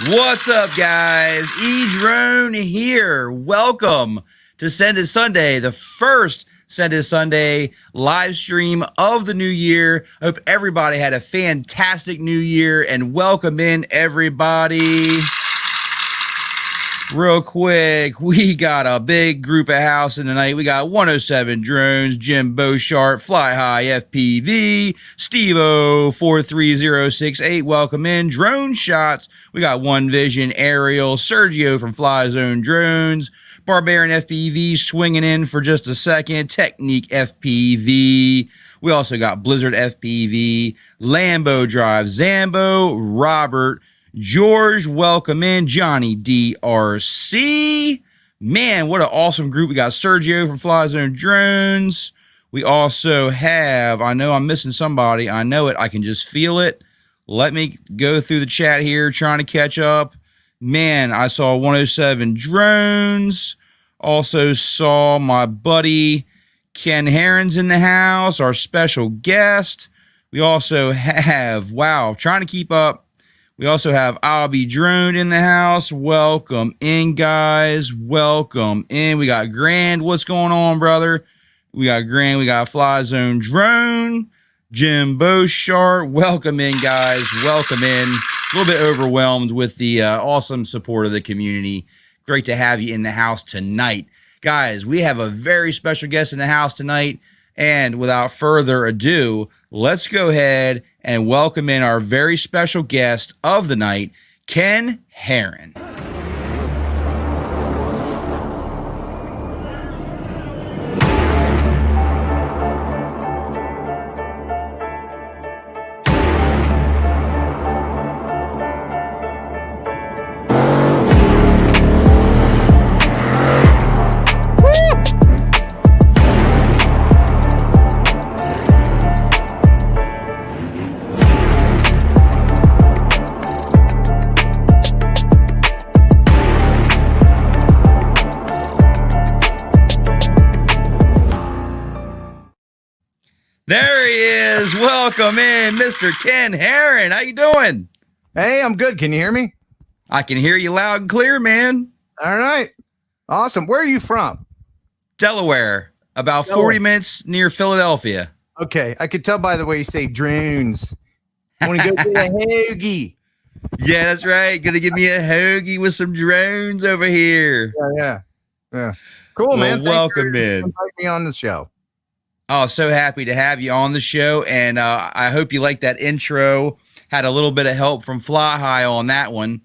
What's up, guys? Edrone here. Welcome to Send It Sunday, the first Send It Sunday live stream of the new year. I hope everybody had a fantastic new year, and welcome in everybody. Real quick, we got a big group of house in tonight. We got 107 Drones, Jim Beauchart, Fly High FPV, Steve-O 43068. Welcome in. Drone Shots. We got One Vision Aerial, Sergio from Fly Zone Drones, Barbarian FPV swinging in for just a second, Technique FPV. We also got Blizzard FPV, Lambo Drive, Zambo, Robert, George, welcome in. Johnny DRC. Man, what an awesome group. We got Sergio from Fly Zone Drones. We also have, I know I'm missing somebody. I know it. I can just feel it. Let me go through the chat here, trying to catch up. Man, I saw 107 Drones. Also saw my buddy Ken Heron's in the house, our special guest. We also have, wow, trying to keep up. We also have I'll Be Droned in the house. Welcome in, guys. Welcome in. We got Grand. What's going on, brother? We got Grand. We got Fly Zone Drone. Jim Beauchart. Welcome in, guys. Welcome in. A little bit overwhelmed with the awesome support of the community. Great to have you in the house tonight. Guys, we have a very special guest in the house tonight. And without further ado, let's go ahead and welcome in our very special guest of the night, Ken Heron. There he is. Welcome in, Mr. Ken Heron. How you doing? Hey, I'm good. Can you hear me? I can hear you loud and clear, man. All right. Awesome. Where are you from? Delaware, about 40 minutes near Philadelphia. Okay. I could tell by the way you say drones. I want to go get a hoagie. Yeah, that's right. Gonna give me a hoagie with some drones over here. Yeah. Cool, well, man. Welcome in. Invite me on the show. Oh, so happy to have you on the show, and I hope you like that intro. Had a little bit of help from Fly High on that one.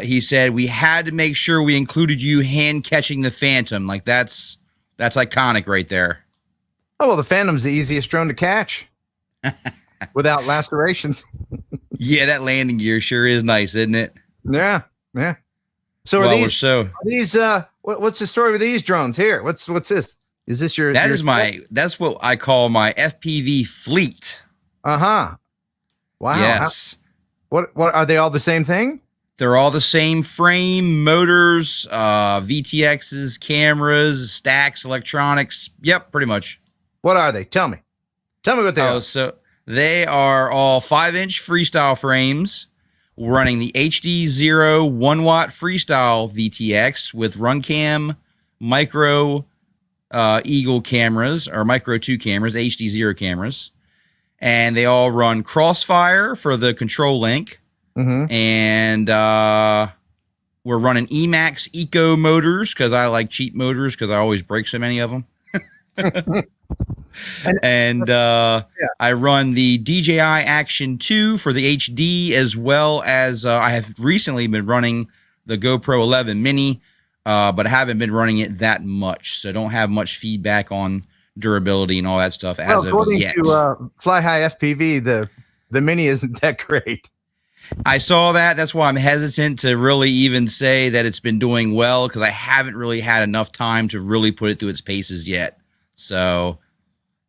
He said we had to make sure we included you hand catching the Phantom. Like that's iconic right there. Oh, well, the Phantom's the easiest drone to catch without lacerations. Yeah, that landing gear sure is nice, isn't it? Yeah. So well, are these what's the story with these drones here? What's this? Is this your? That's what I call my FPV fleet. Wow. Yes. What are they all the same thing? They're all the same frame, motors, VTXs, cameras, stacks, electronics. Yep, pretty much. What are they? Tell me what they are. So they are all 5-inch freestyle frames running the HD0 1-watt freestyle VTX with RunCam micro Eagle cameras or micro 2 cameras, HD0 cameras, and they all run Crossfire for the control link. And we're running Emax Eco motors because I like cheap motors because I always break so many of them. And I run the DJI Action 2 for the HD, as well as I have recently been running the GoPro 11 Mini. But I haven't been running it that much, so don't have much feedback on durability and all that stuff as of yet. According to Fly High FPV, the Mini isn't that great. I saw that. That's why I'm hesitant to really even say that it's been doing well, because I haven't really had enough time to really put it through its paces yet. So,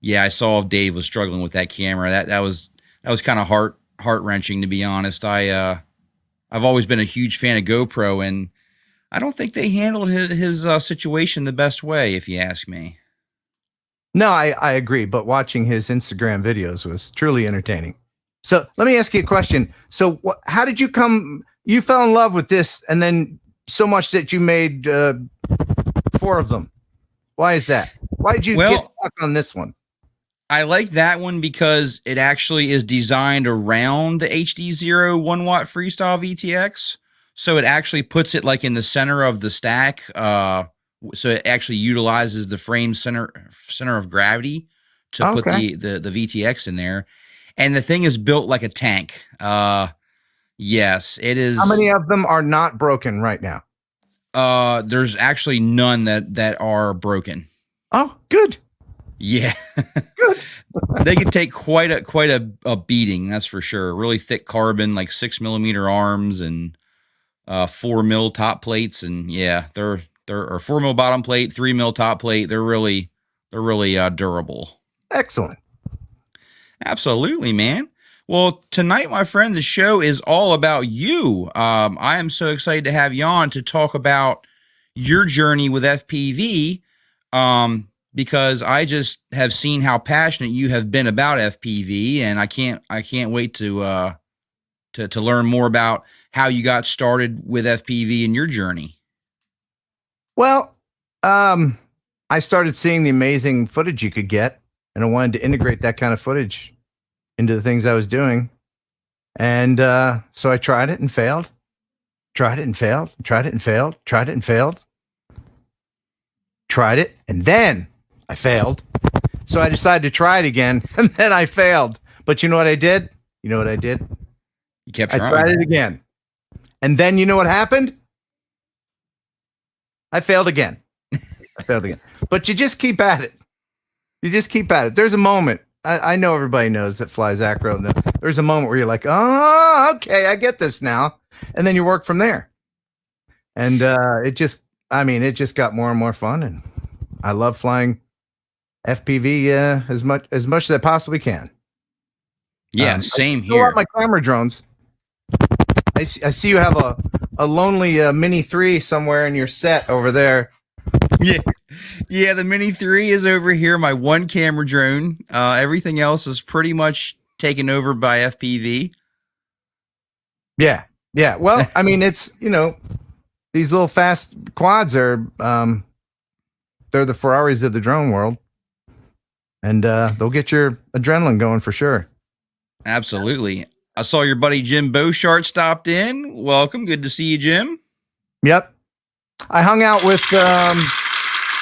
yeah, I saw Dave was struggling with that camera. That was kind of heart-wrenching, to be honest. I've always been a huge fan of GoPro, and I don't think they handled his situation the best way, if you ask me. No, I agree. But watching his Instagram videos was truly entertaining. So let me ask you a question. So how did you come you fell in love with this, and then so much that you made 4 of them. Why is that? Why did you get stuck on this one? I like that one because it actually is designed around the HD0 1-watt freestyle VTX. So it actually puts it like in the center of the stack. So it actually utilizes the frame center of gravity to put the VTX in there. And the thing is built like a tank. Yes, it is. How many of them are not broken right now? There's actually none that are broken. Oh, good. Yeah. Good. They could take quite a beating, that's for sure. Really thick carbon, like 6mm arms and 4mm top plates, and yeah, they're 4mm bottom plate, 3mm top plate. They're really durable. Excellent. Absolutely, man. Well, tonight, my friend, the show is all about you. I am so excited to have you on to talk about your journey with FPV, because I just have seen how passionate you have been about FPV, and I can't wait to learn more about how you got started with FPV and your journey. Well, I started seeing the amazing footage you could get, and I wanted to integrate that kind of footage into the things I was doing. And so I tried it and failed, tried it and failed, tried it and failed, tried it and failed, tried it, and then I failed. So I decided to try it again, and then I failed. But you know what I did? You know what I did? You kept trying. I tried it again. And then you know what happened? I failed again. I failed again. But you just keep at it. You just keep at it. There's a moment. I know everybody knows that flies acro. There's a moment where you're like, oh, okay, I get this now. And then you work from there. And it just got more and more fun. And I love flying FPV as much as I possibly can. Yeah, same I here. my camera drones. I see you have a lonely Mini 3 somewhere in your set over there. Yeah, the Mini 3 is over here, my one camera drone. Everything else is pretty much taken over by FPV. Yeah. Well, I mean, it's, these little fast quads are, they're the Ferraris of the drone world. And they'll get your adrenaline going for sure. Absolutely. I saw your buddy Jim Beauchart stopped in. Welcome. Good to see you, Jim. Yep. I hung out with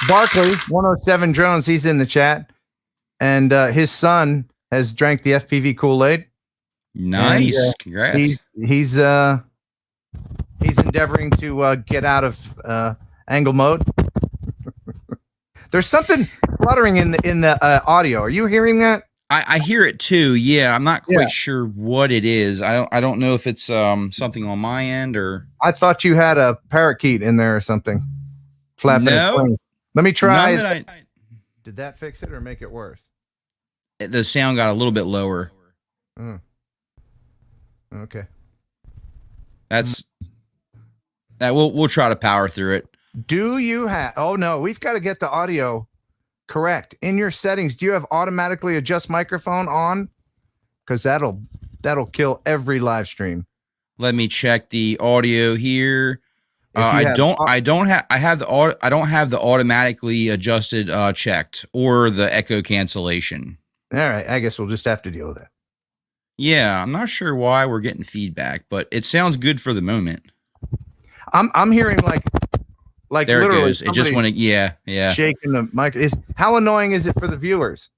Barkley, 107 Drones. He's in the chat. And his son has drank the FPV Kool-Aid. Nice. And, congrats. He's endeavoring to get out of angle mode. There's something fluttering in the audio. Are you hearing that? I hear it too. Yeah, I'm not quite sure what it is. I don't know if it's something on my end or. I thought you had a parakeet in there or something flapping its wings. Let me try. Did that fix it or make it worse? The sound got a little bit lower. Okay. That's that. We'll try to power through it. Do you have? Oh no, we've got to get the audio correct in your settings. Do you have automatically adjust microphone on? Because that'll kill every live stream. Let me check the audio here. I don't have the automatically adjusted checked or the echo cancellation. All right, I guess we'll just have to deal with it. Yeah, I'm not sure why we're getting feedback, but it sounds good for the moment. I'm hearing like there it goes. It just went. Yeah. Shaking the mic. How annoying is it for the viewers?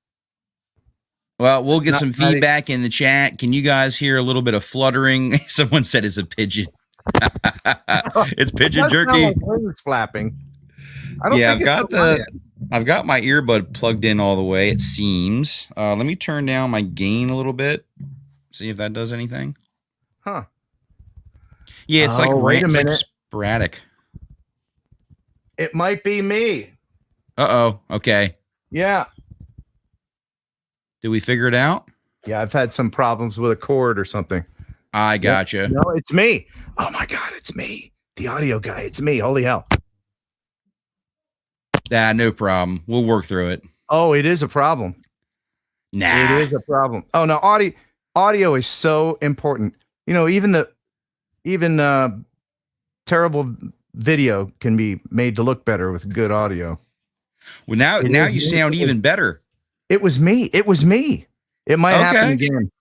Well, we'll get some feedback in the chat. Can you guys hear a little bit of fluttering? Someone said it's a pigeon. It's pigeon jerky. Like wings flapping. I've got my earbud plugged in all the way. It seems. Let me turn down my gain a little bit. See if that does anything. Huh? Yeah, it's like sporadic. It might be me. Uh-oh. Okay. Yeah. Did we figure it out? Yeah, I've had some problems with a cord or something. I gotcha. No, it's me. Oh my God, it's me. The audio guy. It's me. Holy hell. No problem. We'll work through it. Oh, it is a problem. Nah. It is a problem. Oh no, audio is so important. Even even terrible video can be made to look better with good audio. Well, now you sound even better. It was me. It might happen again.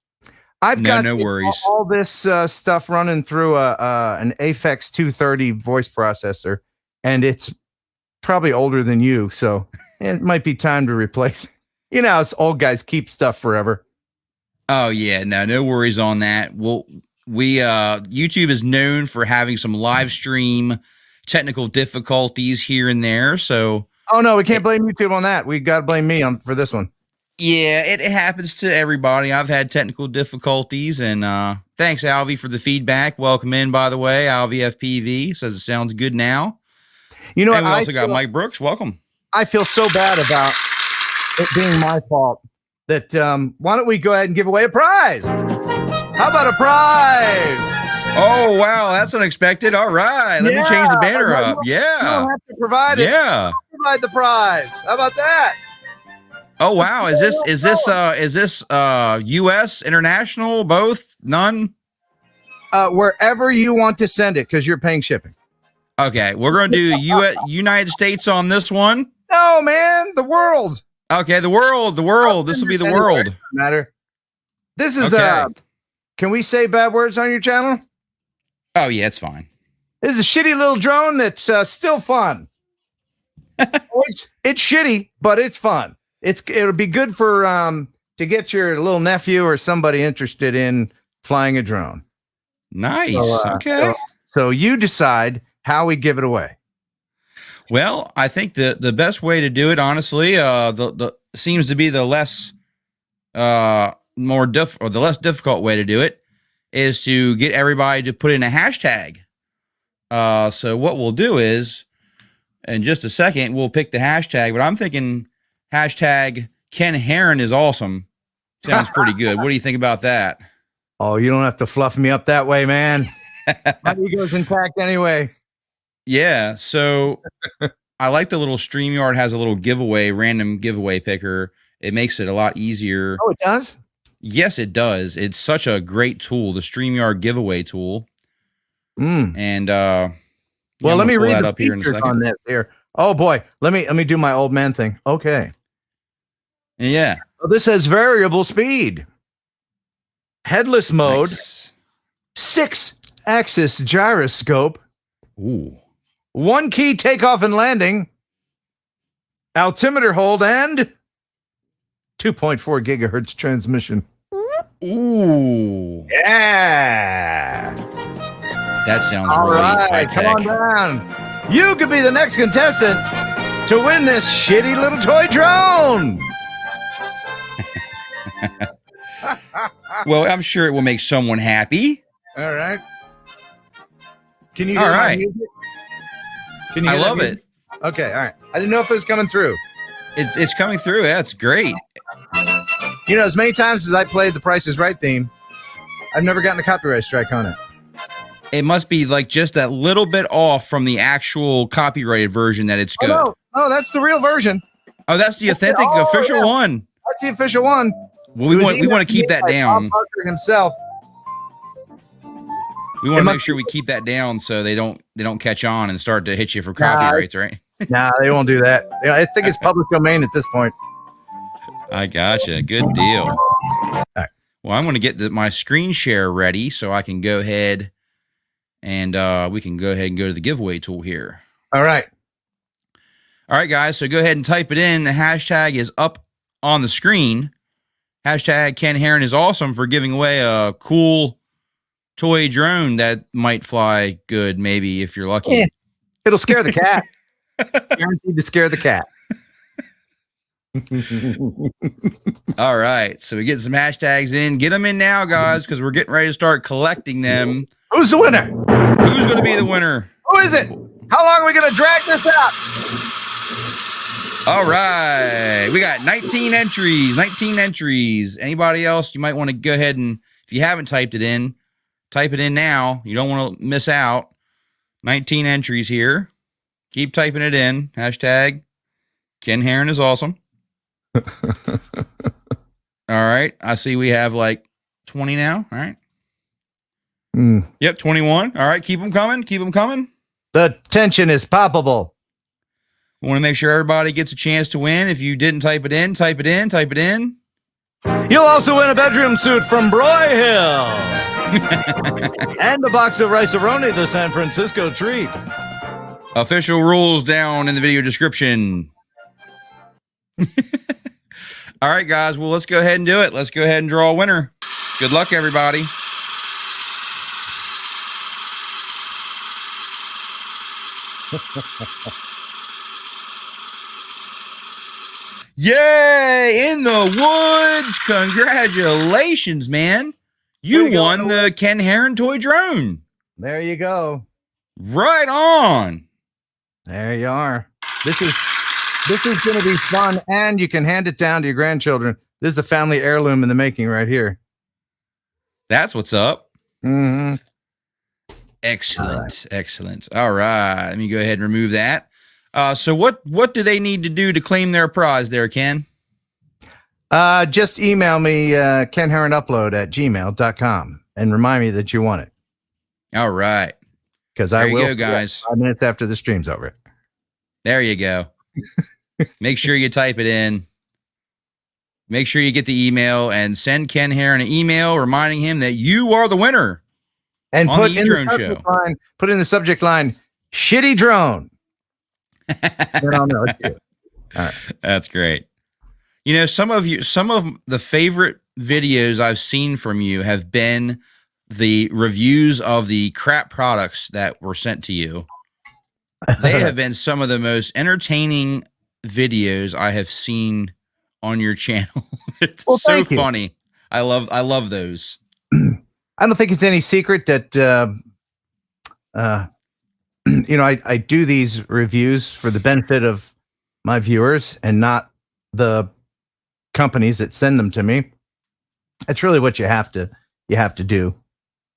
I've got no worries. All this stuff running through an Aphex 230 voice processor, and it's probably older than you, so it might be time to replace. You know, us old guys keep stuff forever. Oh yeah, no worries on that. Well, YouTube is known for having some live stream technical difficulties here and there, so. Oh no, we can't blame YouTube on that. We got to blame me for this one. Yeah, it happens to everybody. I've had technical difficulties, and thanks, Alvy, for the feedback. Welcome in, by the way. Alvy FPV says it sounds good now. You know, and we also got Mike Brooks. Welcome. I feel so bad about it being my fault that why don't we go ahead and give away a prize? How about a prize? Oh, wow, that's unexpected. All right, let me change the banner up. Yeah. You don't have to provide it. Yeah. Provide the prize. How about that? Oh wow, is this US, international, both, none? Wherever you want to send it, because you're paying shipping. Okay, we're going to do United States on this one. No, man, the world. Okay, the world. This will be the world. Doesn't matter. This is can we say bad words on your channel? Oh yeah, it's fine. This is a shitty little drone that's still fun. It's shitty, but it's fun. It'll be good for to get your little nephew or somebody interested in flying a drone. Nice. So, So you decide how we give it away. Well, I think the best way to do it, honestly, the seems to be the less the less difficult way to do it is to get everybody to put in a hashtag. So what we'll do is, in just a second, we'll pick the hashtag, but I'm thinking hashtag Ken Heron is awesome. Sounds pretty good. What do you think about that? Oh, you don't have to fluff me up that way, man. My ego's intact anyway. Yeah. So I like the little StreamYard has a little random giveaway picker. It makes it a lot easier. Oh, it does? Yes, it does. It's such a great tool, the StreamYard giveaway tool. And well, let me read that up here in a second. On this here. Oh boy, let me do my old man thing. Okay. Yeah. Oh, this has variable speed, headless mode, 6-axis gyroscope. Ooh. 1 key takeoff and landing, altimeter hold, and 2.4 gigahertz transmission. Ooh. Yeah. That sounds all really right. high-tech. Come on down. You could be the next contestant to win this shitty little toy drone. Well, I'm sure it will make someone happy. All right. Can you hear my music? Can you I love it. Okay, all right. I didn't know if it was coming through. It's coming through. Yeah, it's great. You know, as many times as I played the Price is Right theme, I've never gotten a copyright strike on it. It must be like just that little bit off from the actual copyrighted version that it's good. Oh, that's the real version. Oh, that's the authentic official one. That's the official one. Well, we want to keep that down. Bob Barker himself. We want to make sure we keep that down so they don't catch on and start to hit you for copyrights, right? Nah, they won't do that. I think it's public domain at this point. I gotcha. Good deal. All right. Well, I'm going to get my screen share ready so I can go ahead and we can go ahead and go to the giveaway tool here. All right. All right, guys. So go ahead and type it in. The hashtag is up on the screen. Hashtag Ken Heron is awesome for giving away a cool toy drone that might fly good, maybe, if you're lucky. Yeah. It'll scare the cat. Guaranteed to scare the cat. All right. So we get some hashtags in. Get them in now, guys, because we're getting ready to start collecting them. Who's the winner? Who's going to be the winner? Who is it? How long are we going to drag this out? All right. We got 19 entries. 19 entries. Anybody else? You might want to go ahead and, if you haven't typed it in, type it in now. You don't want to miss out. 19 entries here. Keep typing it in. Hashtag Ken Heron is awesome. All right. I see we have like 20 now. All right. Yep, 21. All right, keep them coming. Keep them coming. The tension is palpable. We want to make sure everybody gets a chance to win. If you didn't type it in, type it in, type it in. You'll also win a bedroom suit from Broyhill. And a box of Rice-A-Roni, the San Francisco treat. Official rules down in the video description. All right, guys. Well, let's go ahead and do it. Let's go ahead and draw a winner. Good luck, everybody. Yay! In the woods! Congratulations, man. You won the Ken Heron toy drone. There you go. Right on. There you are. This is going to be fun, and you can hand it down to your grandchildren. This is a family heirloom in the making right here. That's what's up. Mm-hmm. Excellent. Excellent. All right. Let me go ahead and remove that. So what do they need to do to claim their prize there, Ken? Just email me, kenheronupload@gmail.com, and remind me that you want it. All right. Because I will. There you go, guys. 5 minutes after the stream's over. There you go. Make sure you type it in. Make sure you get the email and send Ken Heron an email reminding him that you are the winner. And on put the in the edrone subject show. line, put in the subject line, shitty drone. Then I'll know it's you. All right. That's great. You know, some of the favorite videos I've seen from you have been the reviews of the crap products that were sent to you. They have been some of the most entertaining videos I have seen on your channel. It's Well, so thank you. funny. I love those. I don't think it's any secret that, you know, I do these reviews for the benefit of my viewers and not the companies that send them to me. That's really what you have to do.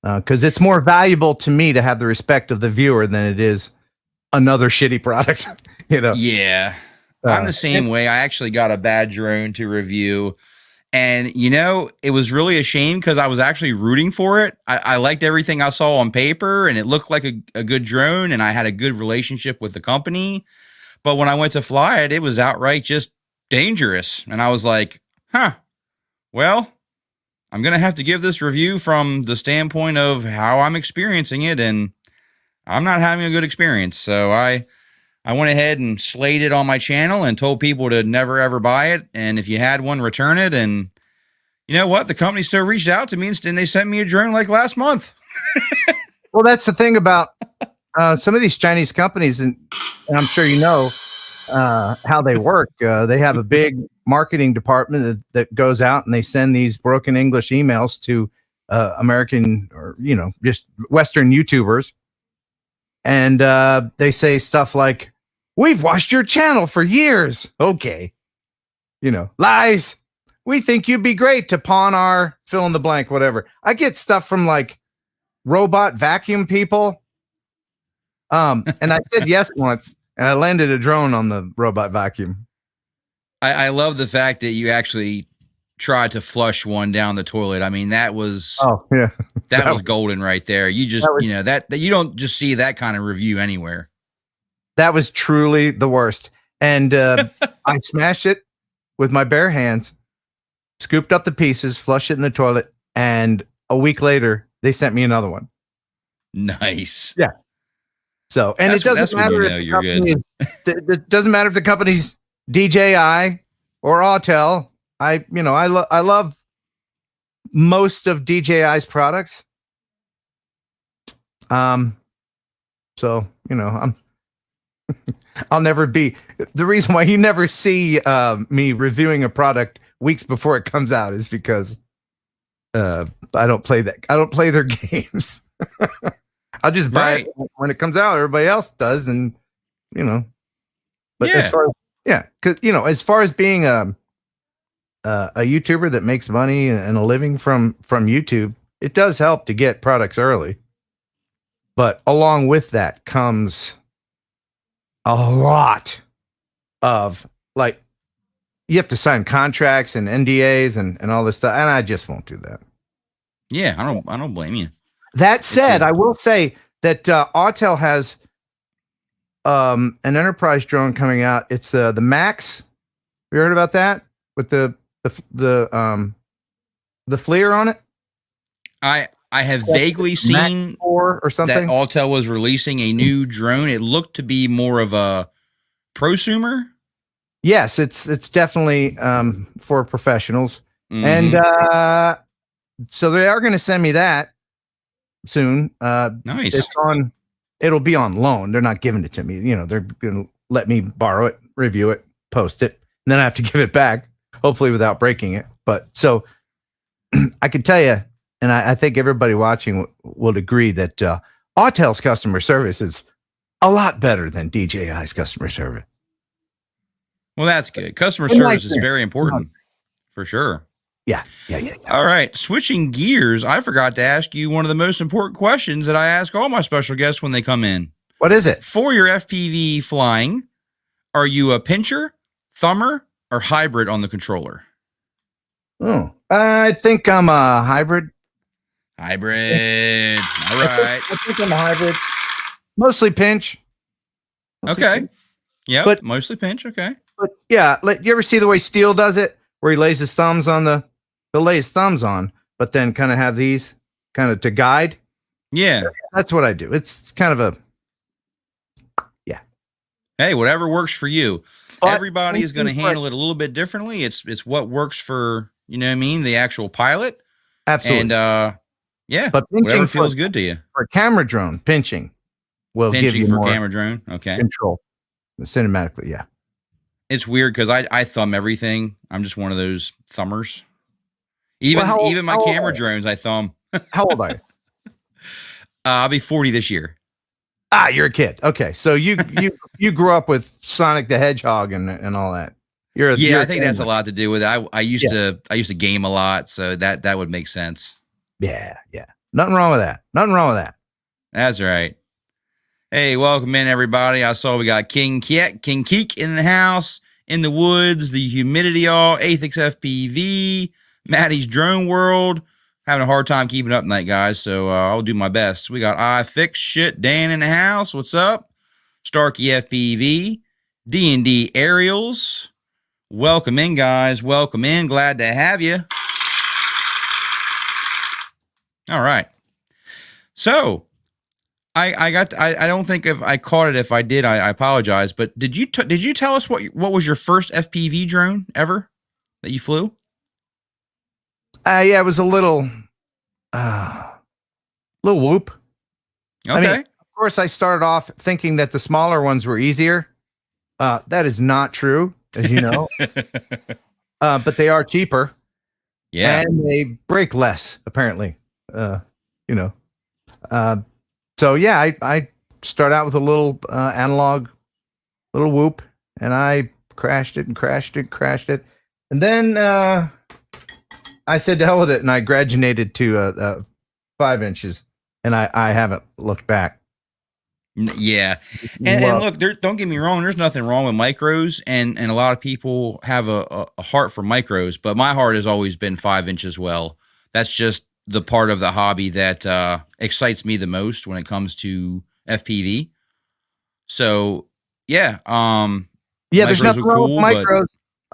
Because it's more valuable to me to have the respect of the viewer than it is another shitty product. You know? Yeah. I'm the same way. I actually got a bad drone to review. And, you know, it was really a shame because I was actually rooting for it. I liked everything I saw on paper, and it looked like a good drone, and I had a good relationship with the company. But when I went to fly it, it was outright just dangerous. And I was like, well, I'm going to have to give this review from the standpoint of how I'm experiencing it, and I'm not having a good experience. So I went ahead and slayed it on my channel and told people to never, ever buy it. And if you had one, return it. And you know what? The company still reached out to me and they sent me a drone like last month. Well, that's the thing about some of these Chinese companies, and I'm sure you know how they work. They have a big marketing department that goes out and they send these broken English emails to American or, you know, just Western YouTubers. And they say stuff like, "We've watched your channel for years." Okay. You know, lies. "We think you'd be great to pawn our fill in the blank," whatever. I get stuff from like robot vacuum people. And I said yes once, and I landed a drone on the robot vacuum. I love the fact that you actually tried to flush one down the toilet. I mean, that was that was golden right there. You just you know that you don't just see that kind of review anywhere. That was truly the worst. And I smashed it with my bare hands, scooped up the pieces, flushed it in the toilet, and a week later they sent me another one. Nice. Yeah. So, and it doesn't matter if the company it doesn't matter if the company's DJI or Autel. I love most of DJI's products. So, you know, I'll never be the reason why you never see me reviewing a product weeks before it comes out is because I don't play their games. I'll just buy it when it comes out. Everybody else does, and you know. But as far as far as being a YouTuber that makes money and a living from YouTube, it does help to get products early. But along with that comes a lot of like you have to sign contracts and NDAs and all this stuff, and I just won't do that. Yeah, I don't blame you. That said, I will say that Autel has an enterprise drone coming out. It's the Max. Have you heard about that with the FLIR on it? I have vaguely seen or something that Autel was releasing a new drone. It looked to be more of a prosumer. Yes, it's definitely for professionals, and so they are going to send me that soon. Nice. It'll be on loan. They're not giving it to me. They're going to let me borrow it, review it, post it, and then I have to give it back, hopefully without breaking it. But so I can tell you, and I think everybody watching will agree that Autel's customer service is a lot better than DJI's customer service. Well, that's good. Customer service is very important, for sure. Yeah. All right. Switching gears, I forgot to ask you one of the most important questions that I ask all my special guests when they come in. What is it? For your FPV flying, are you a pincher, thumber, or hybrid on the controller? Oh, I think I'm a hybrid. Hybrid. All right. I think I'm a hybrid. Mostly pinch. Okay. Yeah, but mostly pinch. Okay. But yeah, you ever see the way Steele does it, where he lays his thumbs on he'll lay his thumbs on, but then kind of have these kind of to guide. Yeah, that's what I do. It's kind of yeah. Hey, whatever works for you. But everybody is going to handle it a little bit differently. It's what works for, you know what I mean, the actual pilot. Absolutely. And yeah, but whatever feels good to you. For camera drone, pinching will give you more camera drone. Okay. Control cinematically. Yeah. It's weird because I thumb everything. I'm just one of those thumbers. Even my camera drones, I thumb. How old are you? I'll be 40 this year. Ah, you're a kid. Okay, so you grew up with Sonic the Hedgehog and all that. I think that's a lot to do with it. I used to game a lot, so that would make sense. Yeah. Nothing wrong with that. That's right. Hey, welcome in, everybody. I saw we got King Keek in the house, in the woods, the humidity all, Aethix FPV, Maddie's Drone World. Having a hard time keeping up tonight, guys, so I'll do my best. We got iFix Dan in the house. What's up? Starkey FPV, D&D Aerials. Welcome in, guys. Welcome in. Glad to have you. All right. So, I don't think if I caught it. If I did, I apologize. But did you tell us what was your first FPV drone ever that you flew? Yeah, it was a little whoop. Okay. I mean, of course, I started off thinking that the smaller ones were easier. That is not true, as you know. But they are cheaper. Yeah, and they break less, apparently. So yeah, I start out with a little analog, little whoop, and I crashed it, and then I said to hell with it, and I graduated to 5 inches, and I haven't looked back. Yeah, and look, don't get me wrong. There's nothing wrong with micros, and a lot of people have a heart for micros, but my heart has always been 5 inches. Well, that's just the part of the hobby that excites me the most when it comes to FPV. So yeah, there's nothing wrong with micros.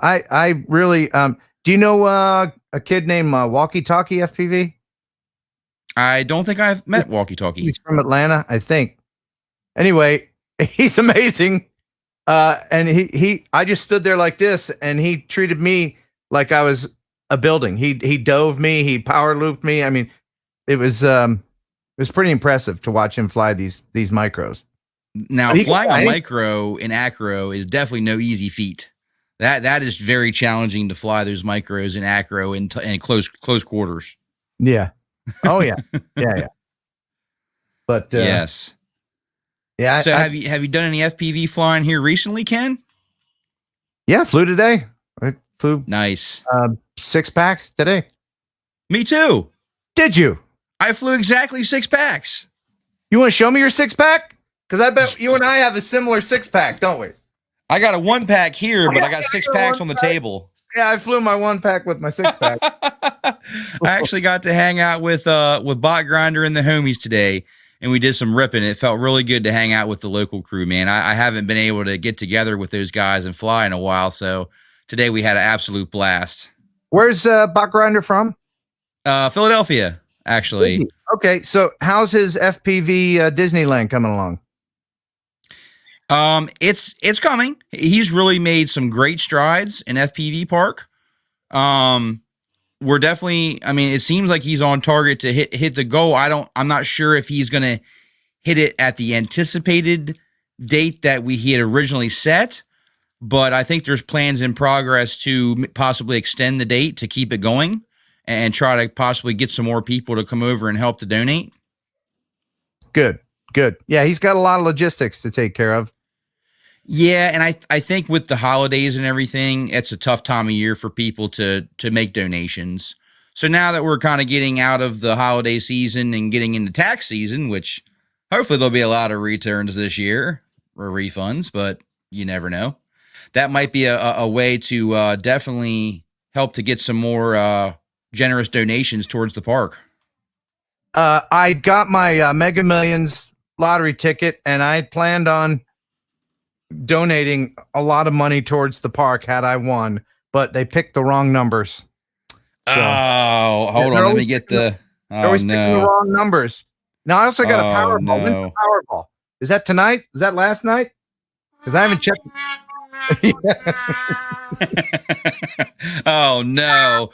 I really do you know a kid named Walkie Talkie FPV? I don't think I've met Walkie Talkie. He's from Atlanta, I think. Anyway, he's amazing. And I just stood there like this, and he treated me like I was a building. He dove me, he power looped me. I mean, it was pretty impressive to watch him fly these micros. Now, flying a micro in acro is definitely no easy feat. That is very challenging to fly those micros in acro in close quarters. Yeah. Oh yeah. Yeah. But yes. Yeah. So have you done any FPV flying here recently, Ken? Yeah, flew today. I flew nice 6 packs today. Me too. Did you? I flew exactly 6 packs. You want to show me your 6-pack? Because I bet you and I have a similar 6-pack, don't we? I got a 1-pack here, but I got 6 packs on the table. Yeah, I flew my 1-pack with my 6-pack. I actually got to hang out with Bot Grinder and the homies today, and we did some ripping. It felt really good to hang out with the local crew, man. I haven't been able to get together with those guys and fly in a while, so today we had an absolute blast. Where's Bot Grinder from? Philadelphia, actually. Okay, so how's his FPV Disneyland coming along? It's coming. He's really made some great strides in FPV Park. We're definitely, I mean, it seems like he's on target to hit the goal. I'm not sure if he's going to hit it at the anticipated date that he had originally set, but I think there's plans in progress to possibly extend the date to keep it going and try to possibly get some more people to come over and help to donate. Good. Yeah, he's got a lot of logistics to take care of. Yeah, and I think with the holidays and everything, it's a tough time of year for people to make donations. So now that we're kind of getting out of the holiday season and getting into tax season, which hopefully there'll be a lot of returns this year or refunds, but you never know. That might be a way to definitely help to get some more generous donations towards the park. I got my Mega Millions lottery ticket, and I planned on donating a lot of money towards the park had I won, but they picked the wrong numbers. So, hold on, let me get the. They're always picking the wrong numbers. Now I also got a Powerball. No. When's the Powerball? Is that tonight? Is that last night? Because I haven't checked. Oh no.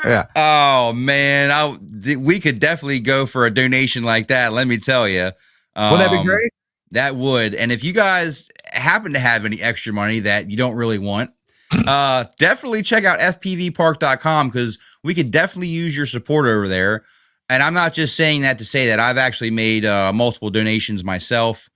Yeah. Oh man, we could definitely go for a donation like that. Let me tell you. Wouldn't that be great? That would. And if you guys happen to have any extra money that you don't really want, definitely check out fpvpark.com because we could definitely use your support over there. And I'm not just saying that to say that. I've actually made multiple donations myself,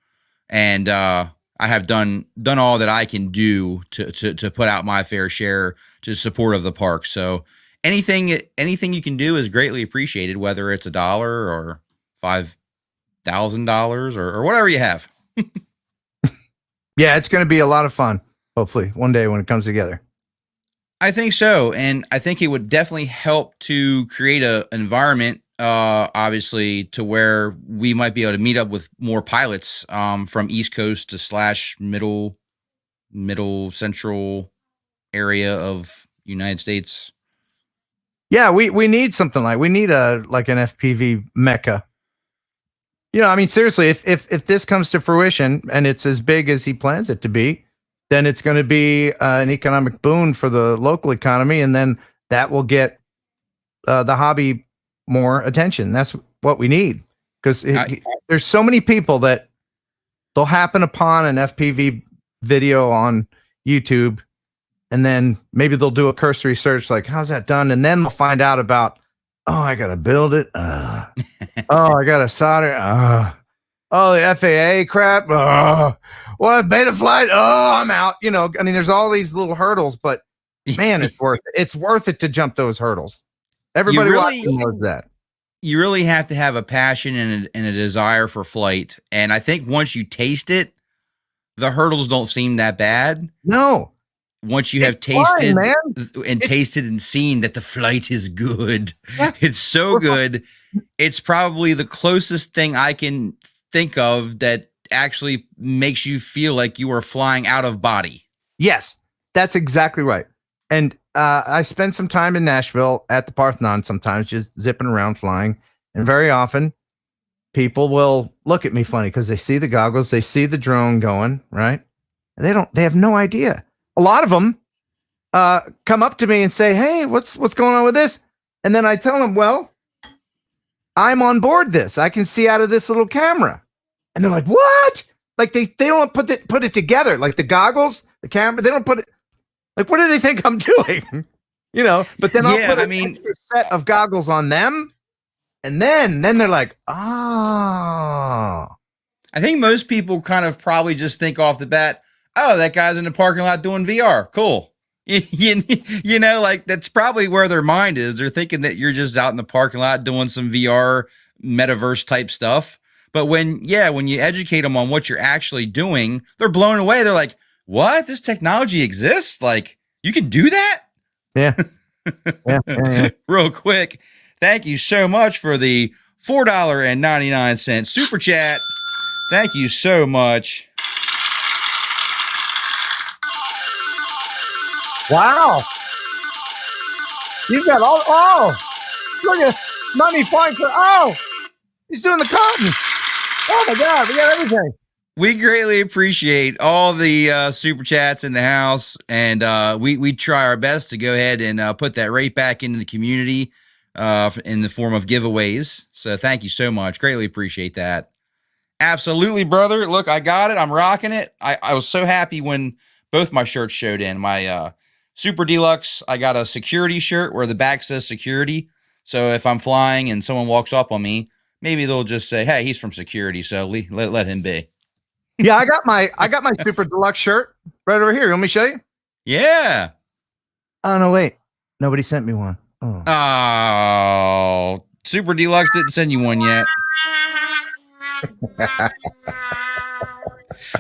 and I have done all that I can do to put out my fair share to support of the park. So anything you can do is greatly appreciated, whether it's $1 or $5,000 or whatever you have. Yeah, it's going to be a lot of fun. Hopefully one day when it comes together. I think so. And I think it would definitely help to create an environment, obviously, to where we might be able to meet up with more pilots from East Coast to / middle central area of United States. Yeah, we need something we need an FPV mecca. You know, I mean, seriously, if this comes to fruition and it's as big as he plans it to be, then it's going to be an economic boon for the local economy, and then that will get the hobby more attention. That's what we need, because there's so many people that they'll happen upon an FPV video on YouTube, and then maybe they'll do a cursory search like, how's that done? And then they'll find out about, oh, I got to build it. Oh, I got to solder. Oh, the FAA crap. What, beta flight? Oh, I'm out. You know, I mean, there's all these little hurdles, but man, it's worth it. It's worth it to jump those hurdles. Everybody watching knows that. You really have to have a passion and a desire for flight. And I think once you taste it, the hurdles don't seem that bad. No. Once you have tasted and seen that the flight is good, it's so good. It's probably the closest thing I can think of that actually makes you feel like you are flying out of body. Yes, that's exactly right. And I spend some time in Nashville at the Parthenon sometimes, just zipping around flying. And very often people will look at me funny because they see the goggles, they see the drone going, right? And they have no idea. A lot of them come up to me and say, hey, what's going on with this? And then I tell them, well, I'm on board this. I can see out of this little camera. And they're like, what? Like they don't put it together. Like the goggles, the camera, they don't put it. Like, what do they think I'm doing? You know, but then I'll put extra set of goggles on them. And then they're like, oh. I think most people kind of probably just think off the bat, oh, that guy's in the parking lot doing VR. Cool. You know, like that's probably where their mind is. They're thinking that you're just out in the parking lot doing some VR metaverse type stuff. But when you educate them on what you're actually doing, they're blown away. They're like, what? This technology exists? Like, You can do that? Yeah. Yeah. Real quick. Thank you so much for the $4.99 super chat. Thank you so much. Wow. You've got look at money flying. He's doing the cotton. Oh my God, we got everything. We greatly appreciate all the super chats in the house, and we try our best to go ahead and put that right back into the community in the form of giveaways. So thank you so much. Greatly appreciate that. Absolutely, brother. Look, I got it. I'm rocking it. I was so happy when both my shirts showed in. My Super Deluxe, I got a security shirt where the back says security. So if I'm flying and someone walks up on me, maybe they'll just say, hey, he's from security, so let him be. Yeah, I got my Super Deluxe shirt right over here. You want me to show you? Yeah. Oh no, wait. Nobody sent me one. Oh, Super Deluxe didn't send you one yet. I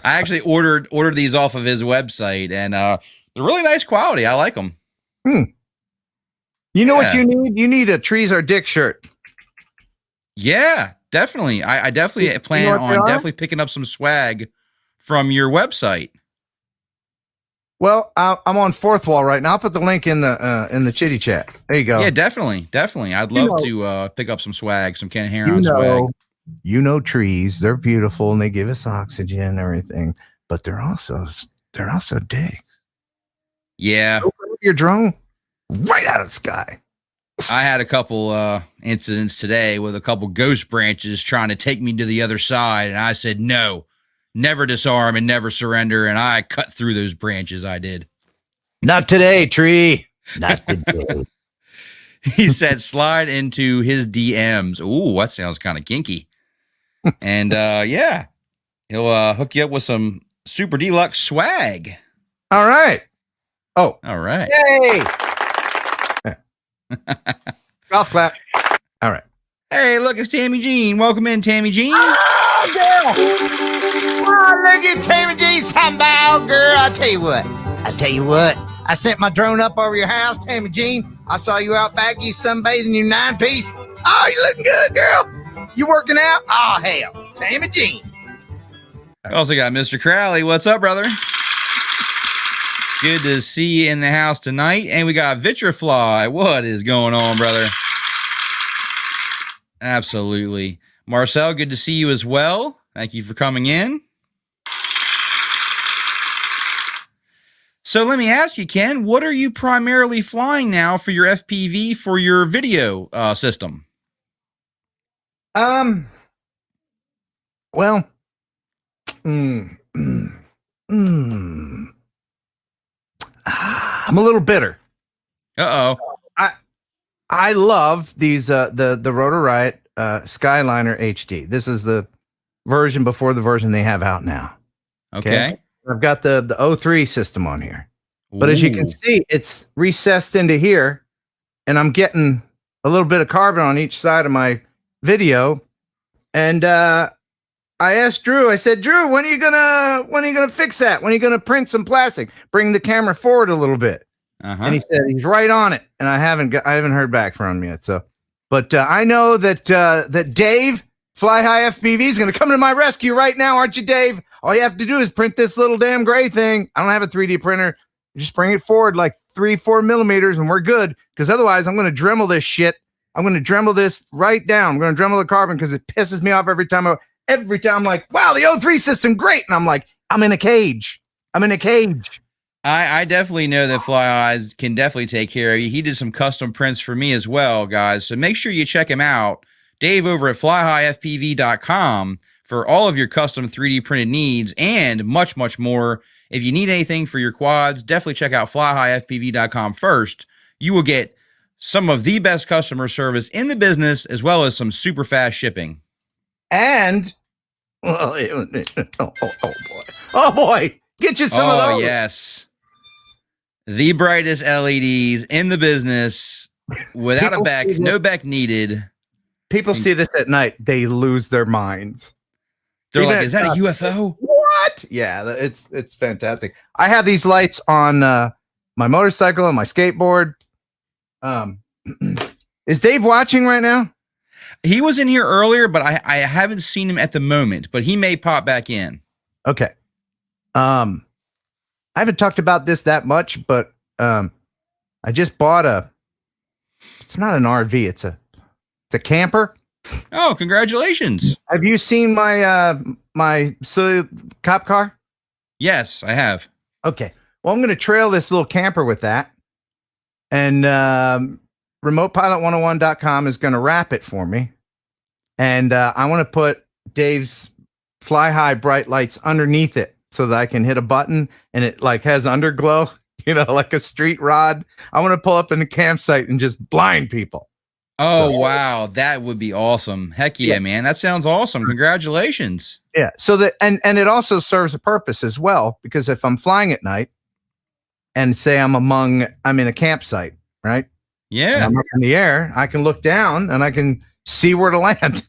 actually ordered these off of his website, and they're really nice quality. I like them. You know what you need? You need a Trees Are Dick shirt. Yeah, definitely. I definitely plan on definitely picking up some swag from your website. Well, I'm on Fourth Wall right now. I'll put the link in the chitty chat. There you go. Yeah, definitely. I'd love to pick up some swag, some Ken Heron swag. You know, trees, they're beautiful and they give us oxygen and everything, but they're also dicks. Yeah. Your drone right out of the sky. I had a couple incidents today with a couple ghost branches trying to take me to the other side, and I said no, never disarm and never surrender, and I cut through those branches. I did. Not today, tree. Not today. He said slide into his DMs. Ooh, that sounds kind of kinky. And yeah, he'll hook you up with some Super Deluxe swag. All right. Oh, all right. Yay. Golf clap. All right. Hey, look, it's Tammy Jean. Welcome in, Tammy Jean. Oh, girl. Oh, look at Tammy Jean. Somehow, girl. I'll tell you what. I sent my drone up over your house, Tammy Jean. I saw you out back. You sunbathing your 9-piece. Oh, you looking good, girl. You working out? Oh, hell. Tammy Jean. We also got Mr. Crowley. What's up, brother? Good to see you in the house tonight. And we got Vitrafly. What is going on, brother? Absolutely. Marcel, good to see you as well. Thank you for coming in. So let me ask you, Ken, what are you primarily flying now for your FPV for your video system? Well, I'm a little bitter. Uh-oh. I love these the Rotor Riot Skyliner HD. This is the version before the version they have out now. Okay. I've got the 03 system on here. But as you can see, it's recessed into here, and I'm getting a little bit of carbon on each side of my video. And I asked Drew, I said, Drew, when are you gonna fix that? When are you gonna print some plastic? Bring the camera forward a little bit. And he said he's right on it. And I haven't heard back from him yet. So, but I know that Dave Fly High FPV is gonna come to my rescue right now, aren't you, Dave? All you have to do is print this little damn gray thing. I don't have a 3D printer. Just bring it forward like 3-4 millimeters, and we're good. Because otherwise, I'm gonna Dremel this shit. I'm gonna Dremel this right down. I'm gonna Dremel the carbon because it pisses me off every time I'm like, wow, the 03 system, great. And I'm like, I'm in a cage. I definitely know that Fly Eyes can definitely take care of you. He did some custom prints for me as well, guys. So make sure you check him out. Dave over at flyhighfpv.com for all of your custom 3D printed needs and much, much more. If you need anything for your quads, definitely check out flyhighfpv.com first. You will get some of the best customer service in the business, as well as some super fast shipping. And oh boy, get you some of those. Oh yes, the brightest LEDs in the business, without a back, no back needed. People see this at night, they lose their minds. They're like, "Is that a UFO?" What? Yeah, it's fantastic. I have these lights on my motorcycle and my skateboard. Is Dave watching right now? He was in here earlier, but I haven't seen him at the moment, but he may pop back in. Okay. I haven't talked about this that much, but I just bought it's not an RV, it's a camper. Oh, congratulations. Have you seen my my silly cop car? Yes, I have. Okay. Well, I'm going to trail this little camper with that. And remotepilot101.com is going to wrap it for me. And I want to put Dave's fly high bright lights underneath it so that I can hit a button and it like has underglow, like a street rod. I want to pull up in the campsite and just blind people. Oh, wow. That would be awesome. Heck yeah, man. That sounds awesome. Congratulations. Yeah. So that, and it also serves a purpose as well, because if I'm flying at night and say I'm in a campsite, right? Yeah. And I'm up in the air, I can look down and I can see where to land.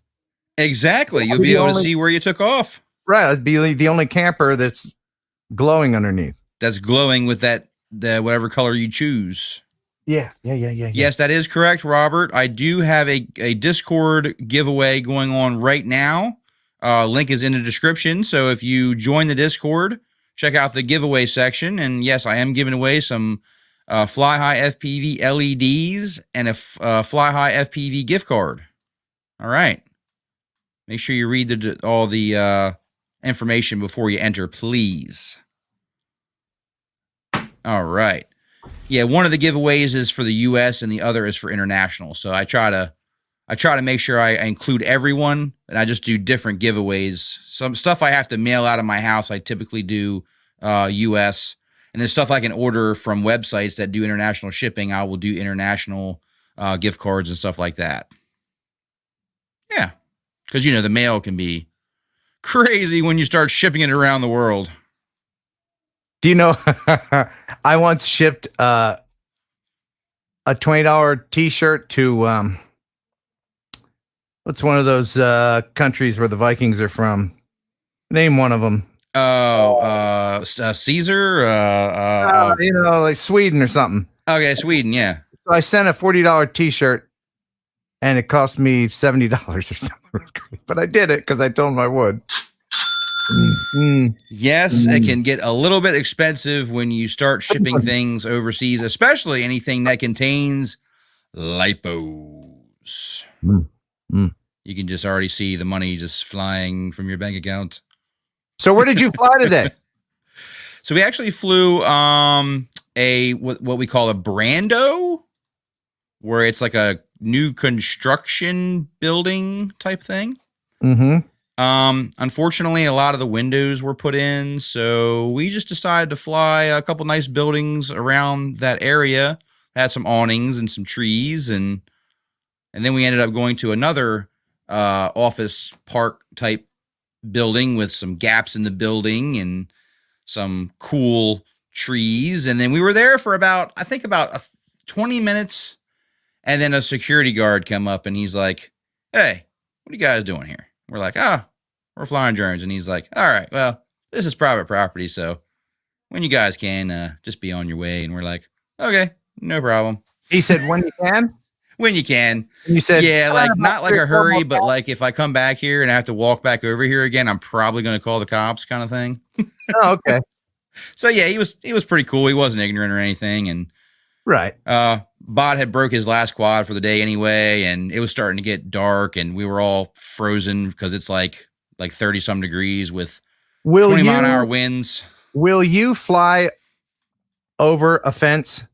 Exactly. You'll be able to see where you took off. Right. I'd be the only camper that's glowing underneath. That's glowing with the whatever color you choose. Yeah. Yes, that is correct, Robert. I do have a Discord giveaway going on right now. Link is in the description. So if you join the Discord, check out the giveaway section. And yes, I am giving away some Fly High FPV LEDs and a Fly High FPV gift card. All right. Make sure you read all the information before you enter, please. All right. Yeah, one of the giveaways is for the U.S. and the other is for international. So I try to make sure I include everyone, and I just do different giveaways. Some stuff I have to mail out of my house, I typically do U.S. And there's stuff I can order from websites that do international shipping. I will do international gift cards and stuff like that. Yeah, because the mail can be crazy when you start shipping it around the world. Do you know, I once shipped a $20 t-shirt to, what's one of those countries where the Vikings are from? Name one of them. Oh, Caesar? Like Sweden or something. Okay, Sweden, yeah. So I sent a $40 t-shirt and it cost me $70 or something. But I did it because I told them I would. Yes, it can get a little bit expensive when you start shipping things overseas, especially anything that contains lipos. You can just already see the money just flying from your bank account. So where did you fly today? So we actually flew what we call a Brando, where it's like a new construction building type thing. Unfortunately, a lot of the windows were put in, so we just decided to fly a couple nice buildings around that area. Had some awnings and some trees, and then we ended up going to another office park type building with some gaps in the building and some cool trees. And then we were there for about 20 minutes, and then a security guard come up and he's like, "Hey, what are you guys doing here?" We're like, we're flying drones. And he's like, "All right, well, this is private property, so when you guys can, just be on your way." And we're like, "Okay, no problem." He said, "When you can?" When you can. And you said, "Yeah, like not like a hurry, but like if I come back here and I have to walk back over here again, I'm probably going to call the cops," kind of thing. Oh, okay. So yeah, he was pretty cool. He wasn't ignorant or anything. And right. Bot had broke his last quad for the day anyway, and it was starting to get dark, and we were all frozen because it's like 30 some degrees with 20-mile-an-hour winds. Will you fly over a fence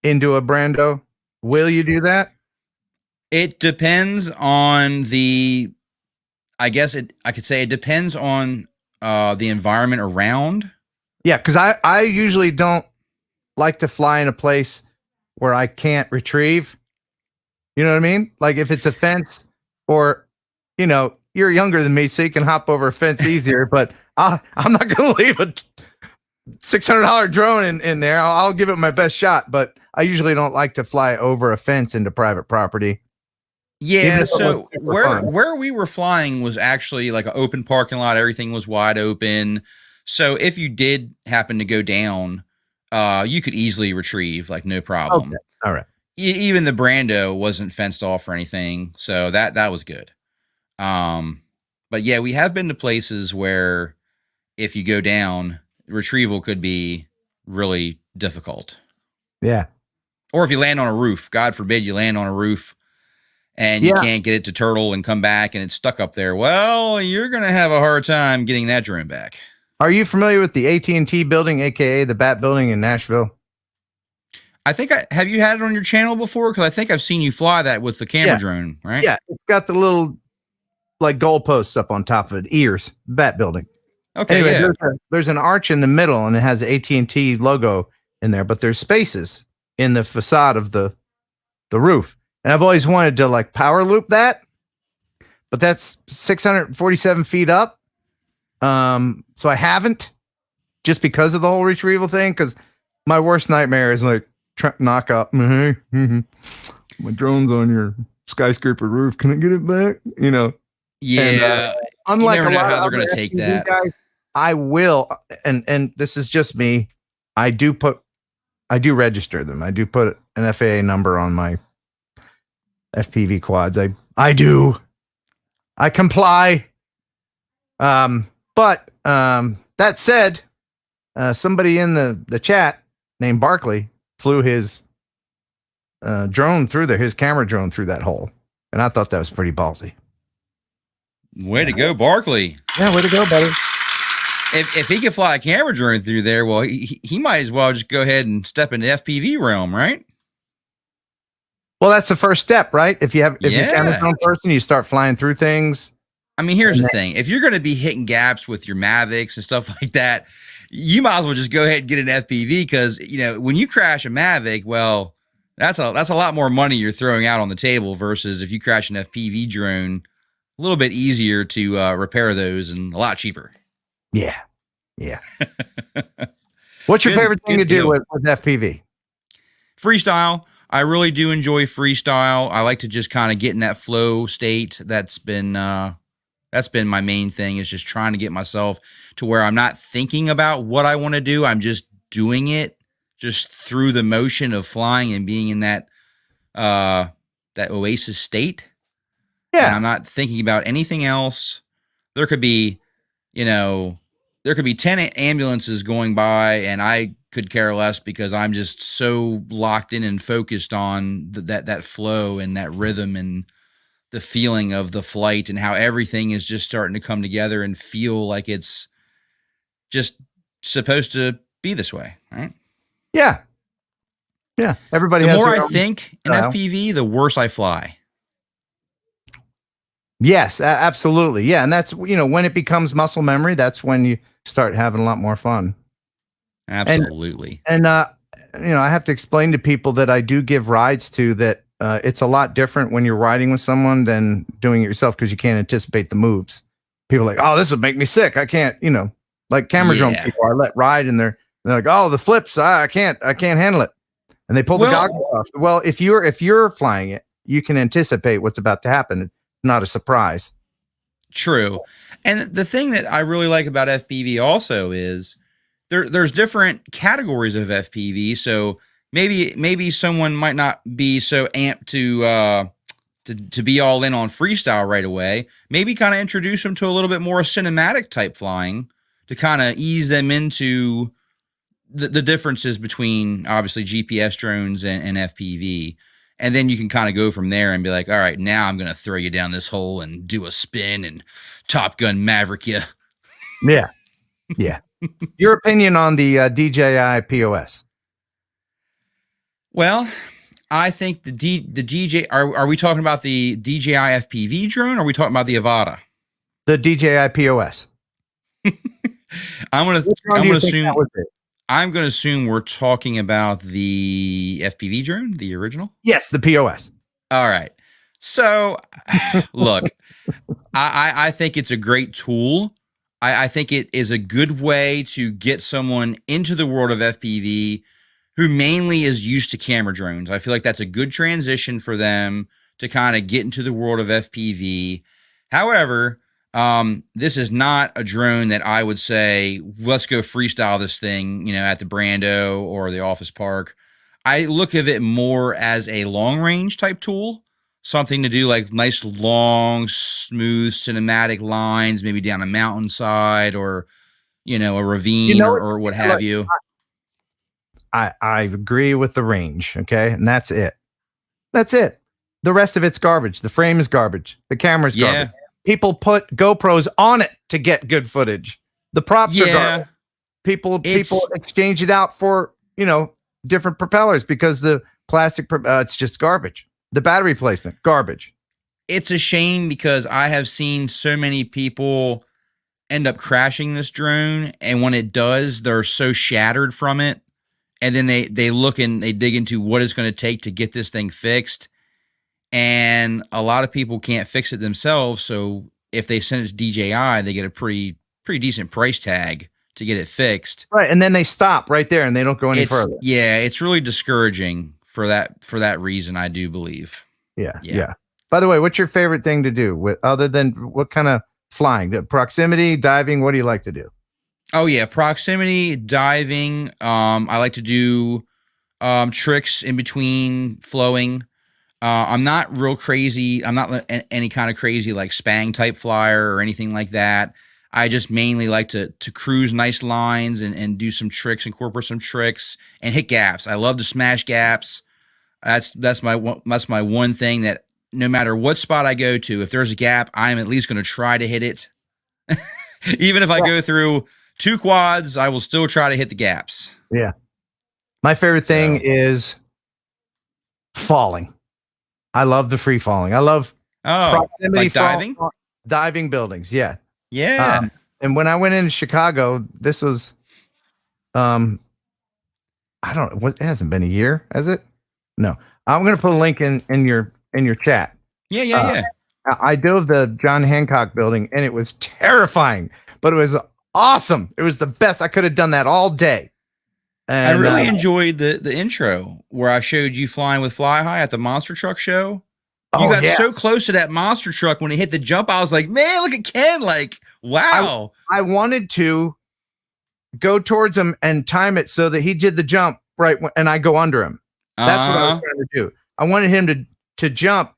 into a Brando? Will you do that? It depends on I could say it depends on the environment around. Yeah, because I usually don't like to fly in a place where I can't retrieve. You know what I mean? Like if it's a fence or, you're younger than me, so you can hop over a fence easier, but I'm not going to leave a $600 drone in there. I'll give it my best shot, but I usually don't like to fly over a fence into private property. Yeah, so where we were flying was actually like an open parking lot. Everything was wide open. So if you did happen to go down, you could easily retrieve, like, no Okay. problem. All right. Even the Brando wasn't fenced off or anything, so that was good. Um, but yeah, we have been to places where if you go down, retrieval could be really difficult. Yeah. Or if you land on a roof, God forbid you land on a roof and you Yeah. can't get it to turtle and come back and it's stuck up there. Well, you're going to have a hard time getting that drone back. Are you familiar with the AT&T building, aka the Bat building in Nashville? I think have you had it on your channel before? Because I think I've seen you fly that with the camera drone, right? Yeah, it's got the little like goalposts up on top of it, ears, Bat building. Okay, Anyway, yeah. there's an arch in the middle, and it has the AT&T logo in there, but there's spaces in the facade of the roof. And I've always wanted to like power loop that, but that's 647 feet up. So I haven't, just because of the whole retrieval thing. Because my worst nightmare is like knock up. My drone's on your skyscraper roof. Can I get it back? You know. Yeah. And, unlike you never a know lot how of they're going other to take FPV that. guys, I will, and this is just me. I do register them. I do put an FAA number on my FPV quads. I comply. But that said, somebody in the chat named Barkley flew his drone through there, his camera drone through that hole, and I thought that was pretty ballsy. Way to go, Barkley. Yeah, way to go, buddy. If he could fly a camera drone through there, well, he might as well just go ahead and step into FPV realm, right? Well, that's the first step, right? If you're a camera drone person, you start flying through things. I mean, here's the thing. If you're going to be hitting gaps with your Mavics and stuff like that, you might as well just go ahead and get an FPV because, you know, when you crash a Mavic, well, that's a lot more money you're throwing out on the table versus if you crash an FPV drone, a little bit easier to repair those and a lot cheaper. Yeah. Yeah. What's your favorite thing to do with FPV? Freestyle. I really do enjoy freestyle. I like to just kind of get in that flow state. That's been my main thing, is just trying to get myself to where I'm not thinking about what I want to do. I'm just doing it just through the motion of flying and being in that oasis state. Yeah. And I'm not thinking about anything else. There could be 10 ambulances going by and I could care less because I'm just so locked in and focused on that flow and that rhythm and the feeling of the flight and how everything is just starting to come together and feel like it's just supposed to be this way, right? Yeah. Yeah. Everybody the has more their I own think in style. FPV, the worse I fly. Yes, absolutely. Yeah. And that's, when it becomes muscle memory, that's when you start having a lot more fun. Absolutely. And I have to explain to people that I do give rides to that it's a lot different when you're riding with someone than doing it yourself because you can't anticipate the moves. People are like, oh, this would make me sick. I can't, like camera drone people I let ride and they're like, oh, the flips, I can't handle it. And they pull the goggles off. Well, if you're flying it, you can anticipate what's about to happen. It's not a surprise. True. And the thing that I really like about FPV also is there's different categories of FPV. So maybe someone might not be so amped to be all in on freestyle right away. Maybe kind of introduce them to a little bit more cinematic type flying to kind of ease them into the differences between obviously GPS drones and FPV. And then you can kind of go from there and be like, all right, now I'm going to throw you down this hole and do a spin and Top Gun Maverick you. Yeah. Yeah. Your opinion on the DJI POS? Well, I think the DJ, are we talking about the DJI FPV drone or are we talking about the Avata? The DJI POS. I'm going to assume we're talking about the FPV drone, the original? Yes, the POS. All right. So, look, I think it's a great tool. I think it is a good way to get someone into the world of FPV who mainly is used to camera drones. I feel like that's a good transition for them to kind of get into the world of FPV. However, This is not a drone that I would say, let's go freestyle this thing, at the Brando or the office park. I look at it more as a long range type tool, something to do like nice, long, smooth, cinematic lines, maybe down a mountainside or, a ravine or what have you. I agree with the range. Okay. And that's it. That's it. The rest of it's garbage. The frame is garbage. The camera's garbage. People put GoPros on it to get good footage. The props are garbage. People exchange it out for, different propellers because the plastic, it's just garbage. The battery placement, garbage. It's a shame because I have seen so many people end up crashing this drone. And when it does, they're so shattered from it. And then they look and they dig into what it's going to take to get this thing fixed. And a lot of people can't fix it themselves. So if they send it to DJI, they get a pretty decent price tag to get it fixed. Right. And then they stop right there and they don't go any further. Yeah. It's really discouraging for that reason, I do believe. Yeah. By the way, what's your favorite thing to do other than what kind of flying? The proximity, diving? What do you like to do? Oh yeah. Proximity, diving. I like to do, tricks in between flowing. I'm not real crazy. I'm not any kind of crazy like Spang type flyer or anything like that. I just mainly like to cruise nice lines and do some tricks, incorporate some tricks and hit gaps. I love to smash gaps. That's my one thing that no matter what spot I go to, if there's a gap, I'm at least going to try to hit it. Even if I go through 2 quads, I will still try to hit the gaps. Yeah. My favorite thing is falling. I love the free falling. I love proximity like diving? Diving buildings. Yeah. Yeah. And when I went into Chicago, this was, I don't know, it hasn't been a year, has it? No. I'm going to put a link in your chat. Yeah. I dove the John Hancock building and it was terrifying, but it was awesome. It was the best. I could have done that all day. And, I really enjoyed the intro where I showed you flying with Fly High at the monster truck show. You got so close to that monster truck when it hit the jump. I was like, man, look at Ken. Like, wow. I wanted to go towards him and time it so that he did the jump right and I go under him. That's what I was trying to do. I wanted him to jump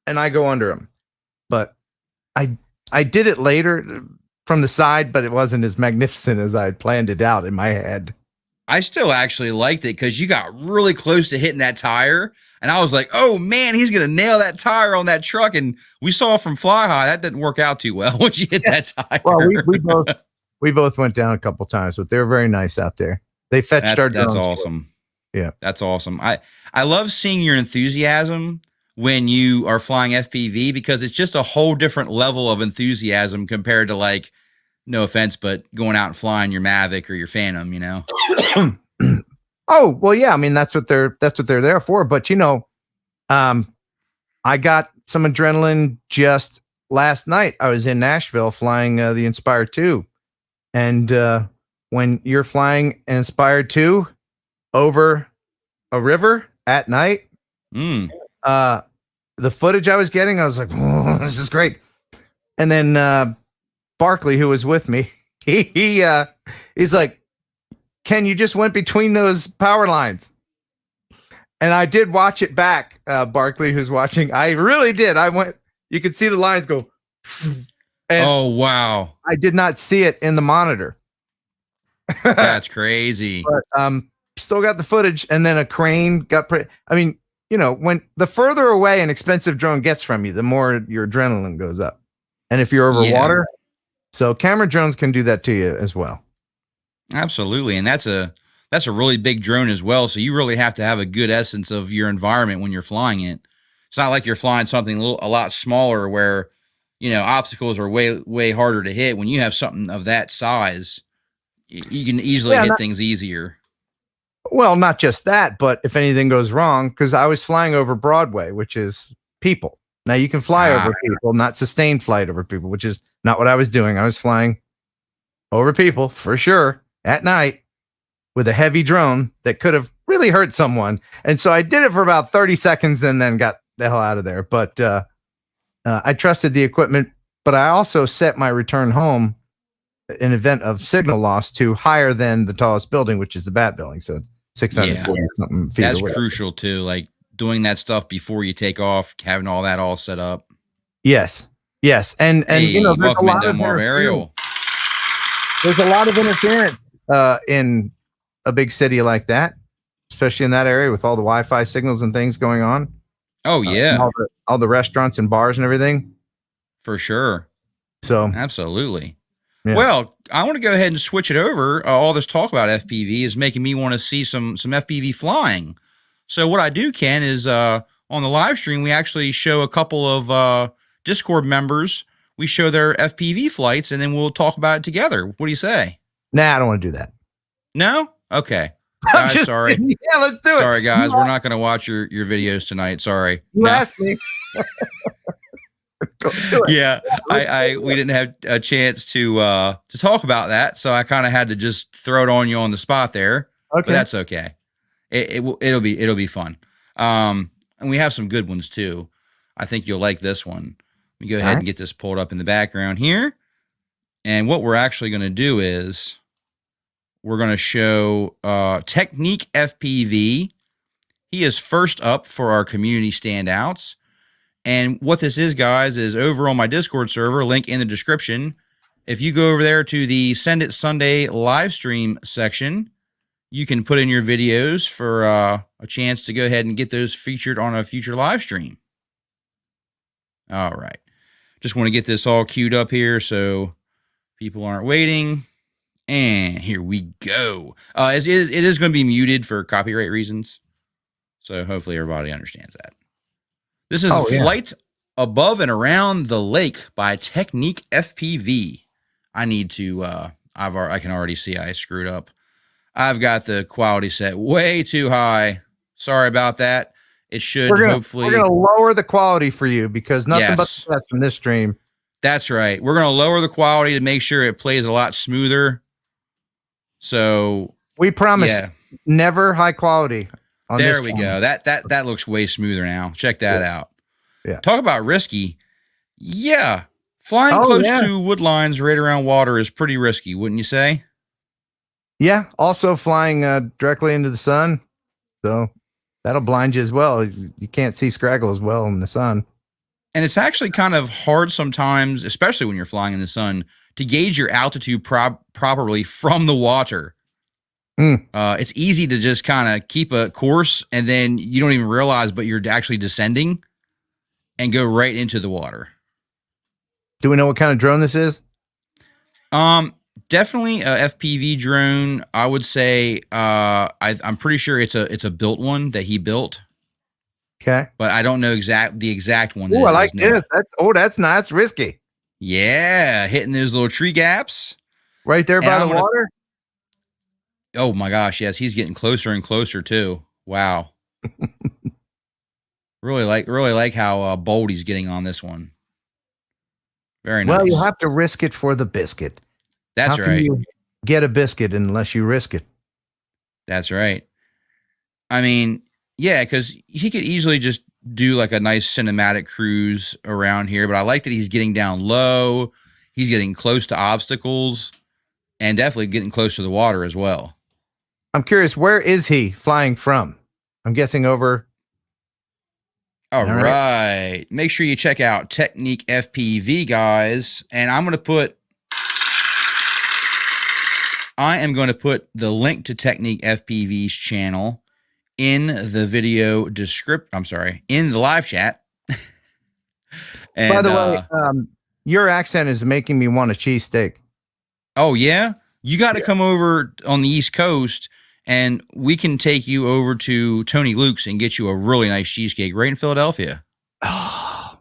and I go under him. But I did it later from the side, but it wasn't as magnificent as I had planned it out in my head. I still actually liked it because you got really close to hitting that tire. And I was like, oh man, he's going to nail that tire on that truck. And we saw from Fly High, that didn't work out too well once you hit that tire. Well, we both went down a couple times, but they were very nice out there. They fetched our drones. That's awesome. Yeah. That's awesome. I love seeing your enthusiasm when you are flying FPV because it's just a whole different level of enthusiasm compared to like, no offense, but going out and flying your Mavic or your Phantom, Oh, well, yeah. I mean, that's what they're there for. But I got some adrenaline just last night. I was in Nashville flying the Inspire 2. And when you're flying an Inspire 2 over a river at night, the footage I was getting, I was like, oh, this is great. And then Barkley, who was with me, he's like, Ken, you just went between those power lines. And I did watch it back, Barkley, who's watching. I really did. You could see the lines go. And oh, wow. I did not see it in the monitor. That's crazy. But still got the footage. And then a crane got when the further away an expensive drone gets from you, the more your adrenaline goes up. And if you're over water, so camera drones can do that to you as well. Absolutely. And that's a really big drone as well. So you really have to have a good essence of your environment when you're flying it. It's not like you're flying something a lot smaller where, obstacles are way harder to hit. When you have something of that size, you can easily hit things easier. Well, not just that, but if anything goes wrong, because I was flying over Broadway, which is people. Now you can fly over people, not sustained flight over people, which is not what I was doing. I was flying over people for sure at night with a heavy drone that could have really hurt someone. And so I did it for about 30 seconds and then got the hell out of there. But I trusted the equipment but I also set my return home in event of signal loss to higher than the tallest building, which is the Bat Building. So 640 something feet. That's crucial too. Like doing that stuff before you take off, having all that all set up. Yes. And you know, there's a lot of Ariel. There's a lot of interference in a big city like that, especially in that area with all the Wi-Fi signals and things going on. Oh yeah, all the restaurants and bars and everything. For sure. So absolutely. Yeah. Well, I want to go ahead and switch it over. All this talk about FPV is making me want to see some FPV flying. So what I do, Ken, is on the live stream, we actually show a couple of Discord members. We show their FPV flights, and then we'll talk about it together. What do you say? Nah, I don't want to do that. No? Okay. Guys, sorry. Yeah, let's do it. Sorry, guys. We're not going to watch your videos tonight. Sorry. You asked me. Yeah, we didn't have a chance to talk about that, so I kind of had to just throw it on you on the spot there. Okay, but that's okay. It'll be fun. And we have some good ones too. I think you'll like this one. Let me go ahead and get this pulled up in the background here. And what we're actually going to do is we're going to show Technique FPV. He is first up for our community standouts. And what this is, guys, is over on my Discord server, link in the description. If you go over there to the Send It Sunday live stream section, you can put in your videos for a chance to go ahead and get those featured on a future live stream. All right. Just want to get this all queued up here so people aren't waiting. And here we go. It is going to be muted for copyright reasons. So hopefully everybody understands that. This is Flight Above and Around the Lake by Technique FPV. I need to, I can already see I screwed up. I've got the quality set way too high. Sorry about that. It should hopefully. We're going to lower the quality for you because nothing but the best from this stream. That's right. We're going to lower the quality to make sure it plays a lot smoother. So we promise never high quality. There we go. That looks way smoother now. Check that out. Yeah. Talk about risky. Yeah. Flying close to wood lines right around water is pretty risky, wouldn't you say? Yeah. Also flying directly into the sun. So that'll blind you as well. You can't see scraggle as well in the sun. And it's actually kind of hard sometimes, especially when you're flying in the sun, to gauge your altitude properly from the water. It's easy to just kind of keep a course and then you don't even realize, but you're actually descending and go right into the water. Do we know what kind of drone this is? Definitely a FPV drone. I would say, I'm pretty sure it's a built one that he built. Okay. But I don't know the exact one. Oh, I like this. That's nice. Risky. Yeah. Hitting those little tree gaps. Right there by the water. Oh my gosh, yes, he's getting closer and closer too. Wow. really like how bold he's getting on this one. Very nice. Well, you have to risk it for the biscuit. That's How right. Can you get a biscuit unless you risk it. That's right. I mean, yeah, because he could easily just do like a nice cinematic cruise around here, but I like that he's getting down low. He's getting close to obstacles and definitely getting close to the water as well. I'm curious, where is he flying from? I'm guessing over. All right. Make sure you check out Technique FPV, guys. And I am going to put the link to Technique FPV's channel in the video in the live chat. And, by the way, your accent is making me want a cheesesteak. Oh, yeah? You got to come over on the East Coast, and we can take you over to Tony Luke's and get you a really nice cheesecake right in Philadelphia. Oh,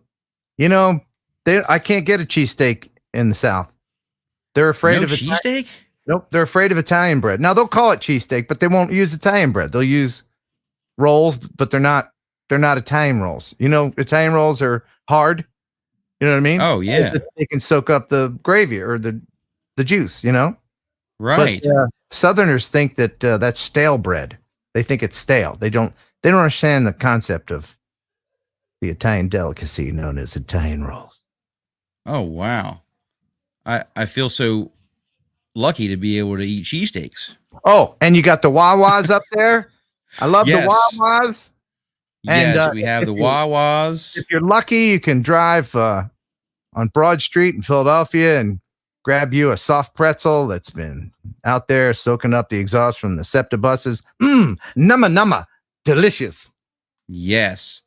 you know, I can't get a cheesesteak in the South. They're afraid of cheesesteak. Nope, they're afraid of Italian bread. Now they'll call it cheesesteak, but they won't use Italian bread. They'll use rolls, but they're not Italian rolls. You know, Italian rolls are hard. You know what I mean? Oh yeah, they can soak up the gravy or the juice. You know, right? But, Southerners think that that's stale bread. They think it's stale. They don't understand the concept of the Italian delicacy known as Italian rolls. Oh wow. I feel so lucky to be able to eat cheesesteaks. Oh, and you got the Wawas up there. I love the Yes. Wawas. And Yes, we have the Wawas. if you're lucky, you can drive on Broad Street in Philadelphia and grab you a soft pretzel that's been out there soaking up the exhaust from the SEPTA buses. Numma numma, delicious. Yes.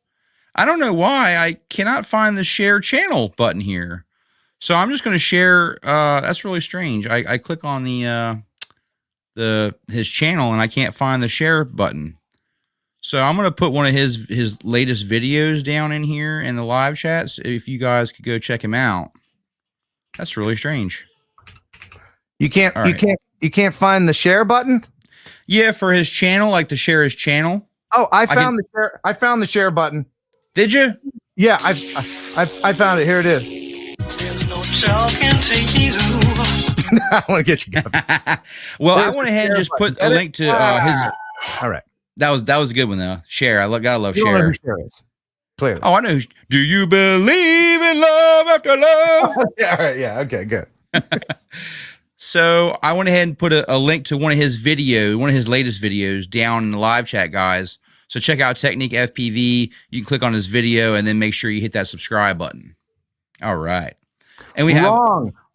I don't know why I cannot find the share channel button here. So I'm just going to share. That's really strange. I click on his channel and I can't find the share button. So I'm going to put one of his latest videos down in here in the live chats. If you guys could go check him out. That's really strange. You can't find the share button? Yeah, for his channel, like to share his channel. Oh, I found the share button. Did you? Yeah, I found it. Here it is. There's no talking to you. I want to get you going. Well, There's I went the ahead and share just button. put a link to his. All right. That was a good one though. Share. Gotta love You don't know share. who Share is. Clearly. Oh, I know. Do you believe in love after love? Yeah, all right. Yeah. Okay. Good. So I went ahead and put a link to one of his latest videos down in the live chat, guys. So check out Technique FPV. You can click on his video and then make sure you hit that subscribe button. All right. And we have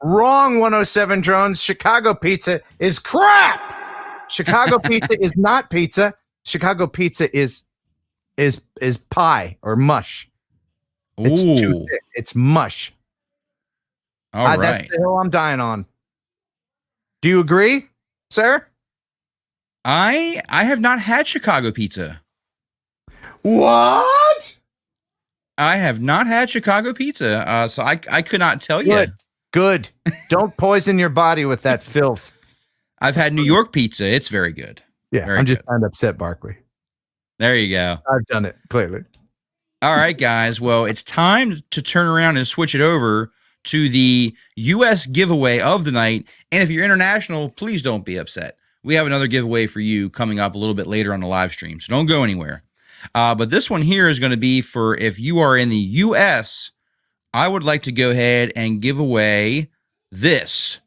Wrong 107 drones. Chicago pizza is crap. Chicago pizza is not pizza. Chicago pizza is pie or mush. It's too thick. It's mush. All right. That's the hill I'm dying on. Do you agree, sir? I have not had Chicago pizza. What? I have not had Chicago pizza, so I could not tell you. Good. Don't poison your body with that filth. I've had New York pizza. It's very good. Yeah, Very I'm just good. trying to upset Barkley. There you go. I've done it, clearly. All right, guys. Well, it's time to turn around and switch it over to the U.S. giveaway of the night. And if you're international, please don't be upset. We have another giveaway for you coming up a little bit later on the live stream, so don't go anywhere. But this one here is going to be for if you are in the U.S., I would like to go ahead and give away this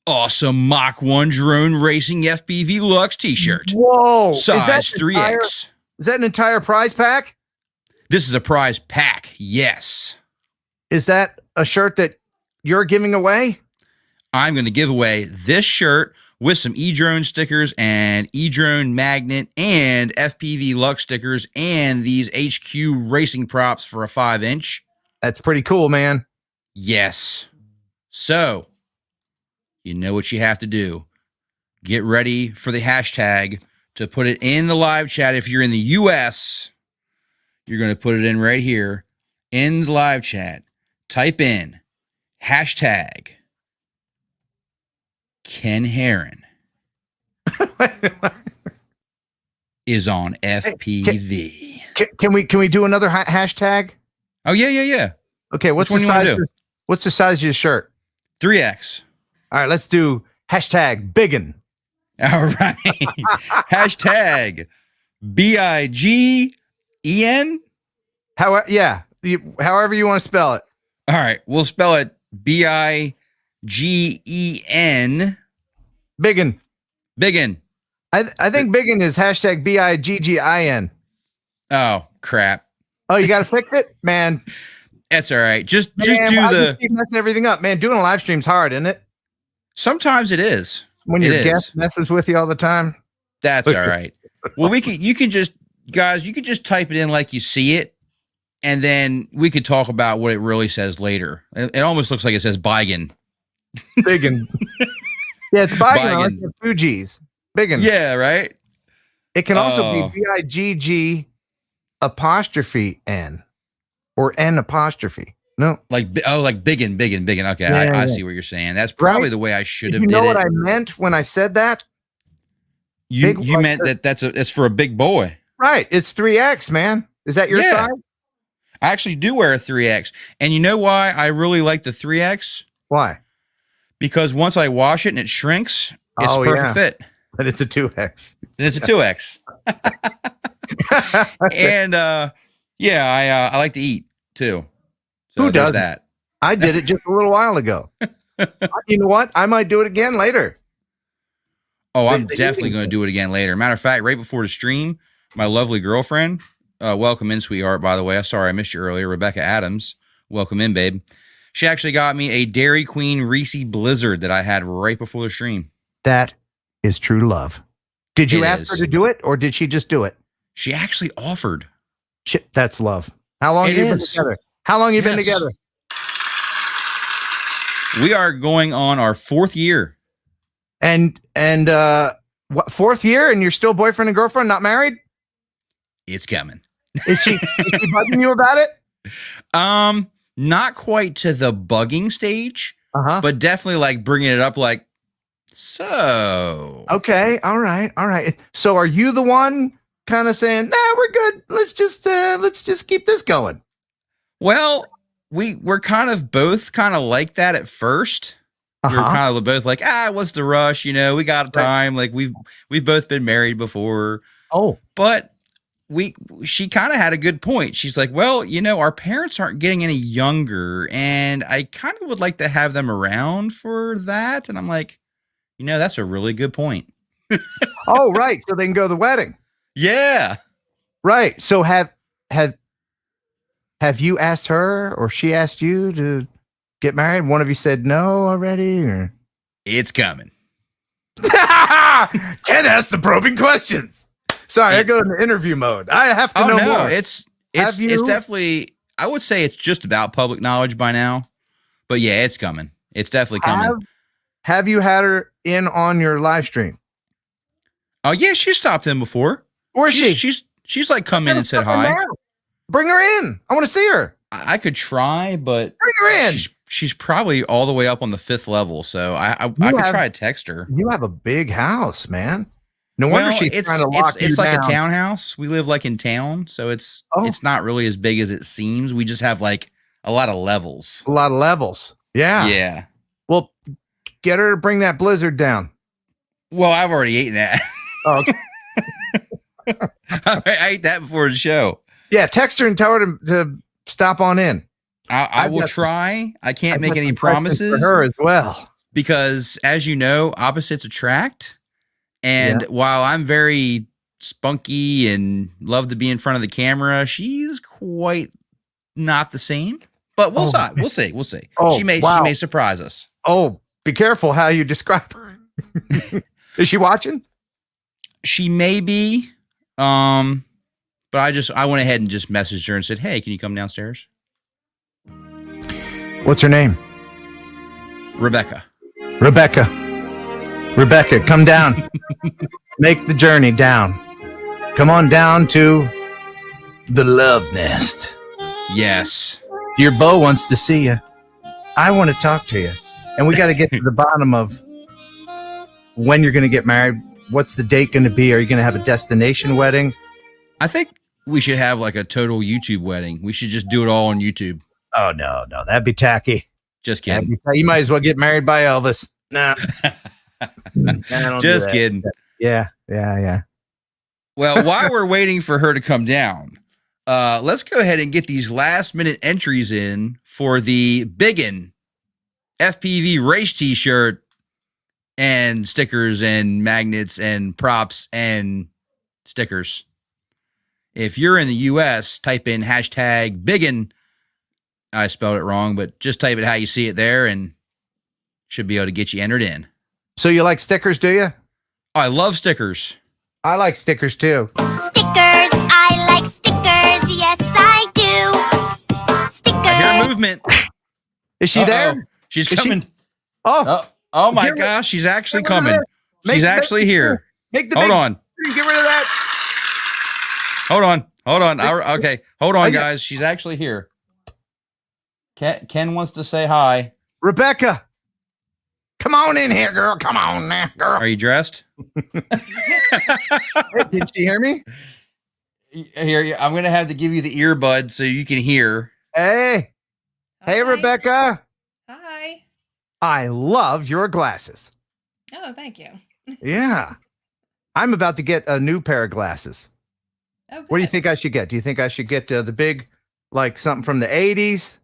awesome Mach 1 drone racing FPV Lux t-shirt. Whoa. Size 3X. Is that an entire prize pack? This is a prize pack. Yes. Is that a shirt that you're giving away? I'm going to give away this shirt with some edrone stickers and edrone magnet and FPV Lux stickers and these HQ racing props for a 5-inch. That's pretty cool, man. Yes. So, you know what you have to do. Get ready for the hashtag to put it in the live chat. If you're in the US, you're going to put it in right here in the live chat. Type in hashtag Ken Heron is on FPV. Can we do another hashtag? Oh, yeah. Okay, what's the Which one you size? wanna do? What's the size of your shirt? 3X. All right, let's do hashtag biggin. All right. Hashtag BIGEN. However you want to spell it. All right. We'll spell it BIGEN. Biggin. Biggin. I think biggin is hashtag BIGGIN. Oh, crap. Oh, you got to fix it? Man. That's all right. Just Man, do why the. you keep messing everything up, man. Doing a live stream's hard, isn't it? Sometimes it is. When It your is. guest messes with you all the time. That's all right. Well, you can just type it in like you see it, and then we could talk about what it really says later. It almost looks like it says Biggin. Biggin. Yeah, it's biggin. Biggin. Two G's. Biggin. Yeah, right. It can also Oh. be BIGG apostrophe N or N apostrophe. No. Like biggin. Okay, Yeah, I yeah. see what you're saying. That's probably Right? the way I should Did have you know did what it. I meant when I said that? You big you one- meant that's for a big boy. Right. It's 3X, man. Is that your Yeah. size? I actually do wear a 3X, and you know why I really like the 3X? Why? Because once I wash it and it shrinks, it's Oh, a perfect yeah. fit. But it's a 2X. And it's a 2X. And yeah, I like to eat too. So Who there's doesn't? that? I did it just a little while ago. You know what? I might do it again later. Oh, I'm definitely going to do it again later. Matter of fact, right before the stream, my lovely girlfriend, welcome in, sweetheart, by the way. Sorry I missed you earlier. Rebecca Adams, welcome in, babe. She actually got me a Dairy Queen Reese Blizzard that I had right before the stream. That is true love. Did you ask her to do it, or did she just do it? She actually offered. Shit, that's love. How long have you been together? How long have you been together? We are going on our 4th year. And what, 4th year, and you're still boyfriend and girlfriend, not married? It's coming. Is she bugging you about it? Not quite to the bugging stage, but definitely like bringing it up like, so. Okay, all right. So are you the one kind of saying, nah, we're good. Let's just keep this going? Well, we're kind of both kind of like that at first. We're kind of both like, what's the rush? You know, we got time. Like we've both been married before. Oh, but she kind of had a good point. She's like, well, you know, our parents aren't getting any younger, and I kind of would like to have them around for that. And I'm like, you know, that's a really good point. Oh, right. So they can go to the wedding. Yeah. Right. So have you asked her, or she asked you to get married? One of you said no already, or it's coming. Ken asked the probing questions. Sorry, I go into interview mode. I have to know more. It's definitely, I would say it's just about public knowledge by now. But yeah, it's coming. It's definitely coming. Have you had her in on your live stream? Oh yeah, she stopped in before. Where is she? She's like come in and said hi. Bring her in. I want to see her. I could try, but bring her in. She's probably all the way up on the 5th level, so I could try to text her. You have a big house, man. No wonder she's trying to lock you down. It's like a townhouse. We live like in town, so it's not really as big as it seems. We just have like a lot of levels. A lot of levels. Yeah. Yeah. Well, get her to bring that blizzard down. Well, I've already eaten that. Oh, okay. I ate that before the show. Yeah, text her and tell her to stop on in. I will try. I can't make any promises for her as well, because as you know, opposites attract. And while I'm very spunky and love to be in front of the camera, she's quite not the same. But we'll see. We'll see. Oh, she may surprise us. Oh, be careful how you describe her. Is she watching? She may be. But I went ahead and just messaged her and said, "Hey, can you come downstairs?" What's her name? Rebecca, come down. Make the journey down. Come on down to the love nest. Yes. Your beau wants to see you. I want to talk to you. And we got to get to the bottom of when you're going to get married. What's the date going to be? Are you going to have a destination wedding? I think we should have like a total YouTube wedding. We should just do it all on YouTube. Oh, no. That'd be tacky. Just kidding. You might as well get married by Elvis. Nah. Just kidding. Yeah. Well, while we're waiting for her to come down, let's go ahead and get these last minute entries in for the Biggin FPV race t-shirt and stickers and magnets and props and stickers. If you're in the US, type in hashtag Biggin. I spelled it wrong, but just type it how you see it there and should be able to get you entered in. So you like stickers, do you? I love stickers. I like stickers too. Stickers, I like stickers. Yes, I do. Stickers. I hear movement. Is she there? She's coming. Oh my gosh, she's actually coming. She's actually here. Hold on. Get rid of that. Hold on. Okay. Hold on, guys. She's actually here. Ken wants to say hi. Rebecca. Come on in here, girl. Come on now, girl. Are you dressed? Did she hear me? Here, I'm going to have to give you the earbud so you can hear. Hey. Hi. Hey, Rebecca. Hi. I love your glasses. Oh, thank you. Yeah. I'm about to get a new pair of glasses. Oh, What do you think I should get? Do you think I should get the big, like something from the 80s?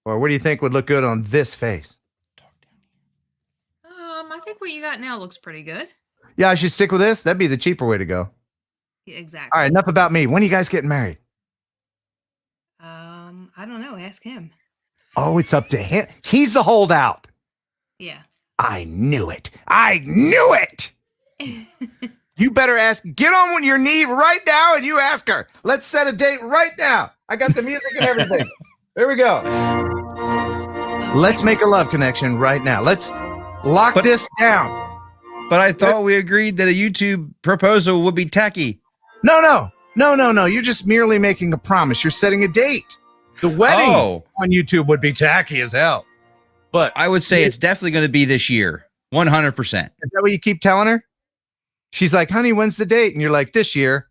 Or what do you think would look good on this face? I think what you got now looks pretty good. Yeah, I should stick with this. That'd be the cheaper way to go. Yeah, exactly. All right, enough about me. When are you guys getting married? I don't know. Ask him. Oh, it's up to him. He's the holdout. Yeah. I knew it. I knew it. You better ask. Get on your knee right now and you ask her. Let's set a date right now. I got the music and everything. There we go. Let's make a love connection right now. Let's lock this down. But I thought we agreed that a YouTube proposal would be tacky. No. You're just merely making a promise. You're setting a date. The wedding on YouTube would be tacky as hell. But I would say it's definitely going to be this year. 100%. Is that what you keep telling her? She's like, honey, when's the date? And you're like, this year.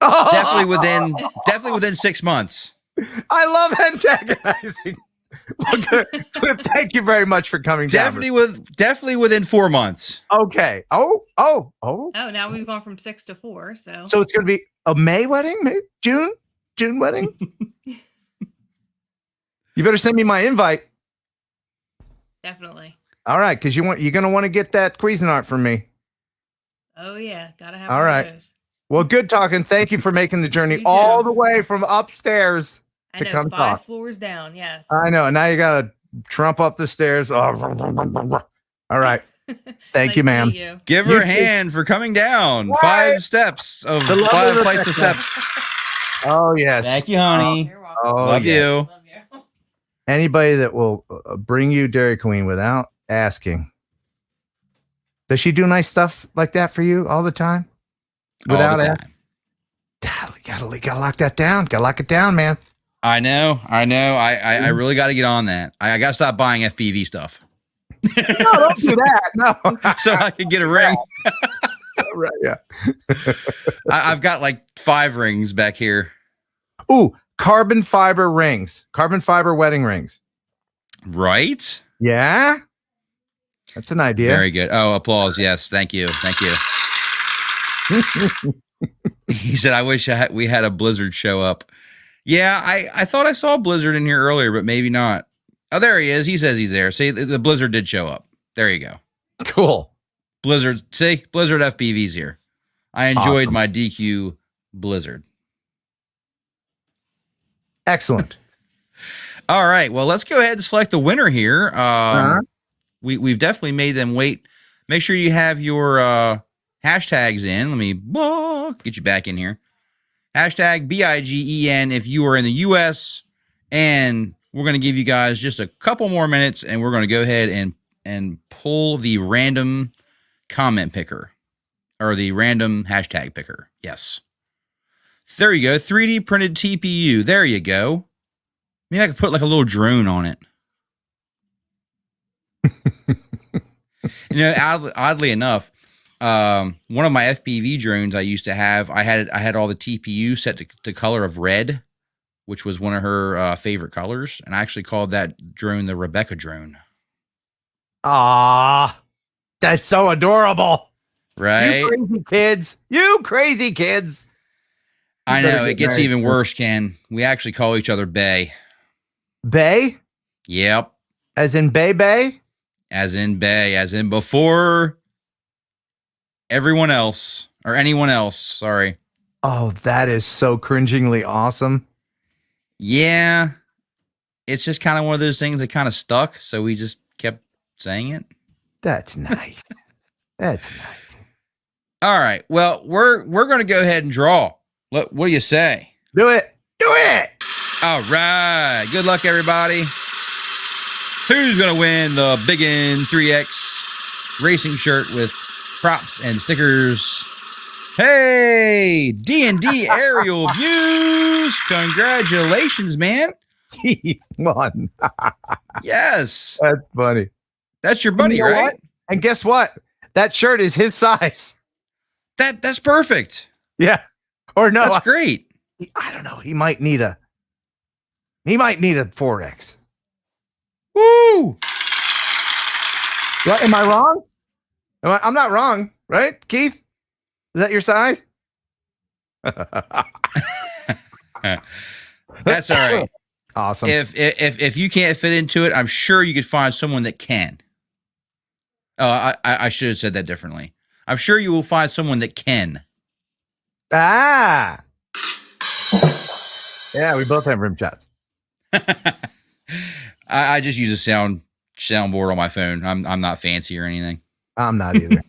Oh! Definitely within 6 months. I love antagonizing. Well, good. Thank you very much for coming down. Definitely within 4 months. Okay. Oh. Oh, now we've gone from 6 to 4. So it's going to be a May wedding? June wedding? You better send me my invite. definitely. All right, because you're going to want to get that Cuisinart from me. Oh yeah, gotta have. All one right. of those. Well, good talking. Thank you for making the journey You too. all the way from upstairs I to know, come 5 talk. floors down. Yes. I know. Now you got to trump up the stairs. Oh, all right. Thank Nice you, to ma'am. meet you. Give her a hand for coming down. 5 steps of The lovely 5 flights of Rebecca. steps. Oh, yes. Thank you, honey. You're welcome. Oh, Love yes. you. Love you. Anybody that will bring you Dairy Queen without asking. Does she do nice stuff like that for you all the time? All the asking? time. Gotta lock that down. Gotta lock it down, man. I know. I really got to get on that. I got to stop buying FPV stuff. No, don't do that. No. So I can get a ring. Right, yeah. I've got like 5 rings back here. Ooh, carbon fiber rings. Carbon fiber wedding rings. Right? Yeah. That's an idea. Very good. Oh, applause. Yes. Thank you. Thank you. He said, I wish we had a Blizzard show up. Yeah, I thought I saw Blizzard in here earlier, but maybe not. Oh, there he is. He says he's there. See, the Blizzard did show up. There you go. Cool. Blizzard. See, Blizzard FPV's here. I enjoyed my DQ Blizzard. Excellent. All right. Well, let's go ahead and select the winner here. We've definitely made them wait. Make sure you have your hashtags in. Let me get you back in here. Hashtag BIGEN if you are in the US. And we're going to give you guys just a couple more minutes, and we're going to go ahead and pull the random comment picker, or the random hashtag picker. Yes. There you go. 3D printed TPU. There you go. Maybe I could put like a little drone on it. You know, oddly enough, one of my FPV drones I used to have, I had all the TPU set to color of red, which was one of her favorite colors, and I actually called that drone the Rebecca drone. Ah, that's so adorable. Right? You crazy kids. You crazy kids. I better know, get it gets married even soon. worse, Ken. We actually call each other Bay. Bay? Yep. As in Bay? As in Bay, as in before everyone else, or anyone else, sorry. Oh, that is so cringingly awesome. Yeah. It's just kind of one of those things that kind of stuck, so we just kept saying it. That's nice. That's nice. All right. Well, we're going to go ahead and draw. What do you say? Do it. Do it. All right. Good luck, everybody. Who's going to win the Big N 3X racing shirt with props and stickers? Hey, D&D aerial views. Congratulations, man. He won. Yes. That's funny. That's your buddy, You know right? what? And guess what? That shirt is his size. That's perfect. Yeah. Or no, That's great. I don't know. He might need a 4X. Woo! What, am I wrong? I'm not wrong, right, Keith? Is that your size? That's all right. Awesome. If you can't fit into it, I'm sure you could find someone that can. Oh, I should have said that differently. I'm sure you will find someone that can. Ah. Yeah, we both have rim shots. I just use a soundboard on my phone. I'm not fancy or anything. I'm not either.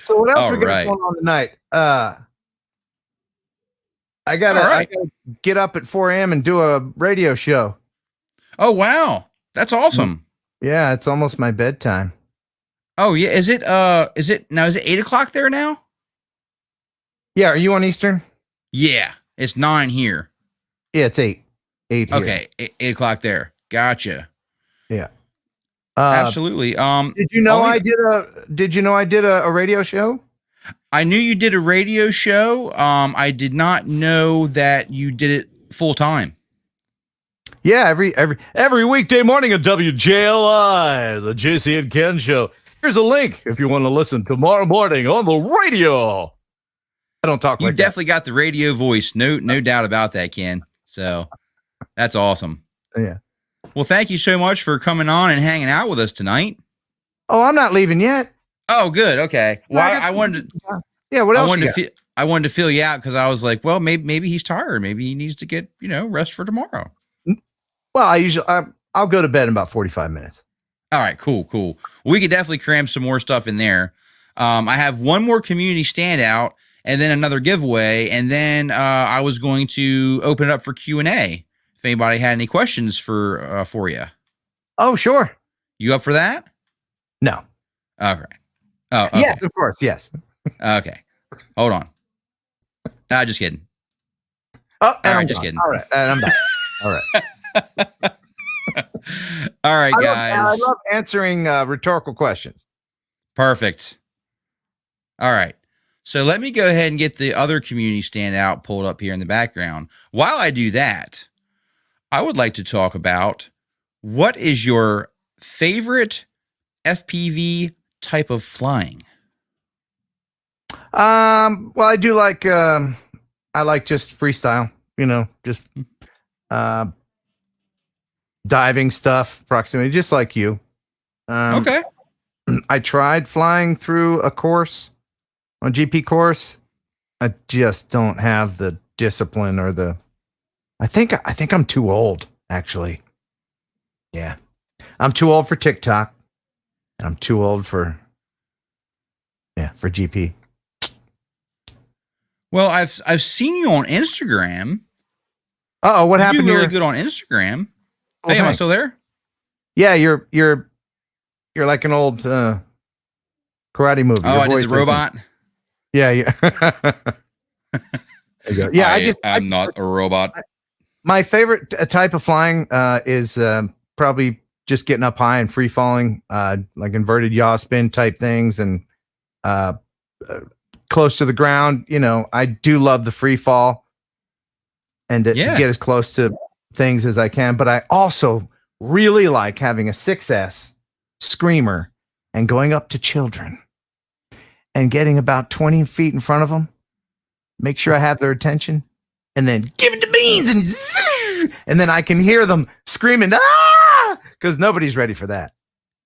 So what else All we got right. going on tonight? I gotta get up at 4 a.m. and do a radio show. Oh wow, that's awesome. Yeah, it's almost my bedtime. Oh yeah, is it 8:00 there now? Yeah, are you on Eastern? Yeah, it's 9 here. Yeah, it's 8. 8 here. Okay, 8:00 there. Gotcha. Yeah. Absolutely. Did you know I did a radio show? I knew you did a radio show. I did not know that you did it full time. Yeah, every weekday morning at WJLI, the JC and Ken show. Here's a link if you want to listen tomorrow morning on the radio. I don't talk You like that. definitely got the radio voice. No doubt about that, Ken. So that's awesome. Yeah. Well, thank you so much for coming on and hanging out with us tonight. Oh, I'm not leaving yet. Oh, good. Okay. Well, I wanted to. Yeah. What else? I wanted to feel you out because I was like, well, maybe he's tired. Maybe he needs to get rest for tomorrow. Well, I'll go to bed in about 45 minutes. All right. Cool. We could definitely cram some more stuff in there. I have one more community standout and then another giveaway, and then I was going to open it up for Q&A if anybody had any questions for you. Oh, sure. You up for that? No. Okay. Oh, okay. Yes, of course. Yes. Okay. Hold on. Just kidding. Oh, All right, just kidding. All right, and I'm back. All right. All right, guys. I love answering rhetorical questions. Perfect. All right. So let me go ahead and get the other community standout pulled up here in the background. While I do that, I would like to talk about what is your favorite FPV type of flying? Well, I do like I like just freestyle, just diving stuff, proximity, just like you. Okay. I tried flying through a course, a GP course. I just don't have the discipline or I think I'm too old, actually. Yeah. I'm too old for TikTok. I'm too old for GP. Well, I've seen you on Instagram. Uh-oh, what happened You're really here? good on Instagram. Well, Hey, am I thanks. still there? Yeah, you're like an old karate movie. Oh, Your I did voice, the robot. Yeah, yeah. There you go. Yeah, I'm not a robot. my favorite type of flying is probably just getting up high and free falling, like inverted yaw spin type things, and close to the ground. I do love the free fall and to get as close to things as I can. But I also really like having a 6S screamer and going up to children and getting about 20 feet in front of them, make sure I have their attention, and then give it to beans and zzz, and then I can hear them screaming, ah, because nobody's ready for that.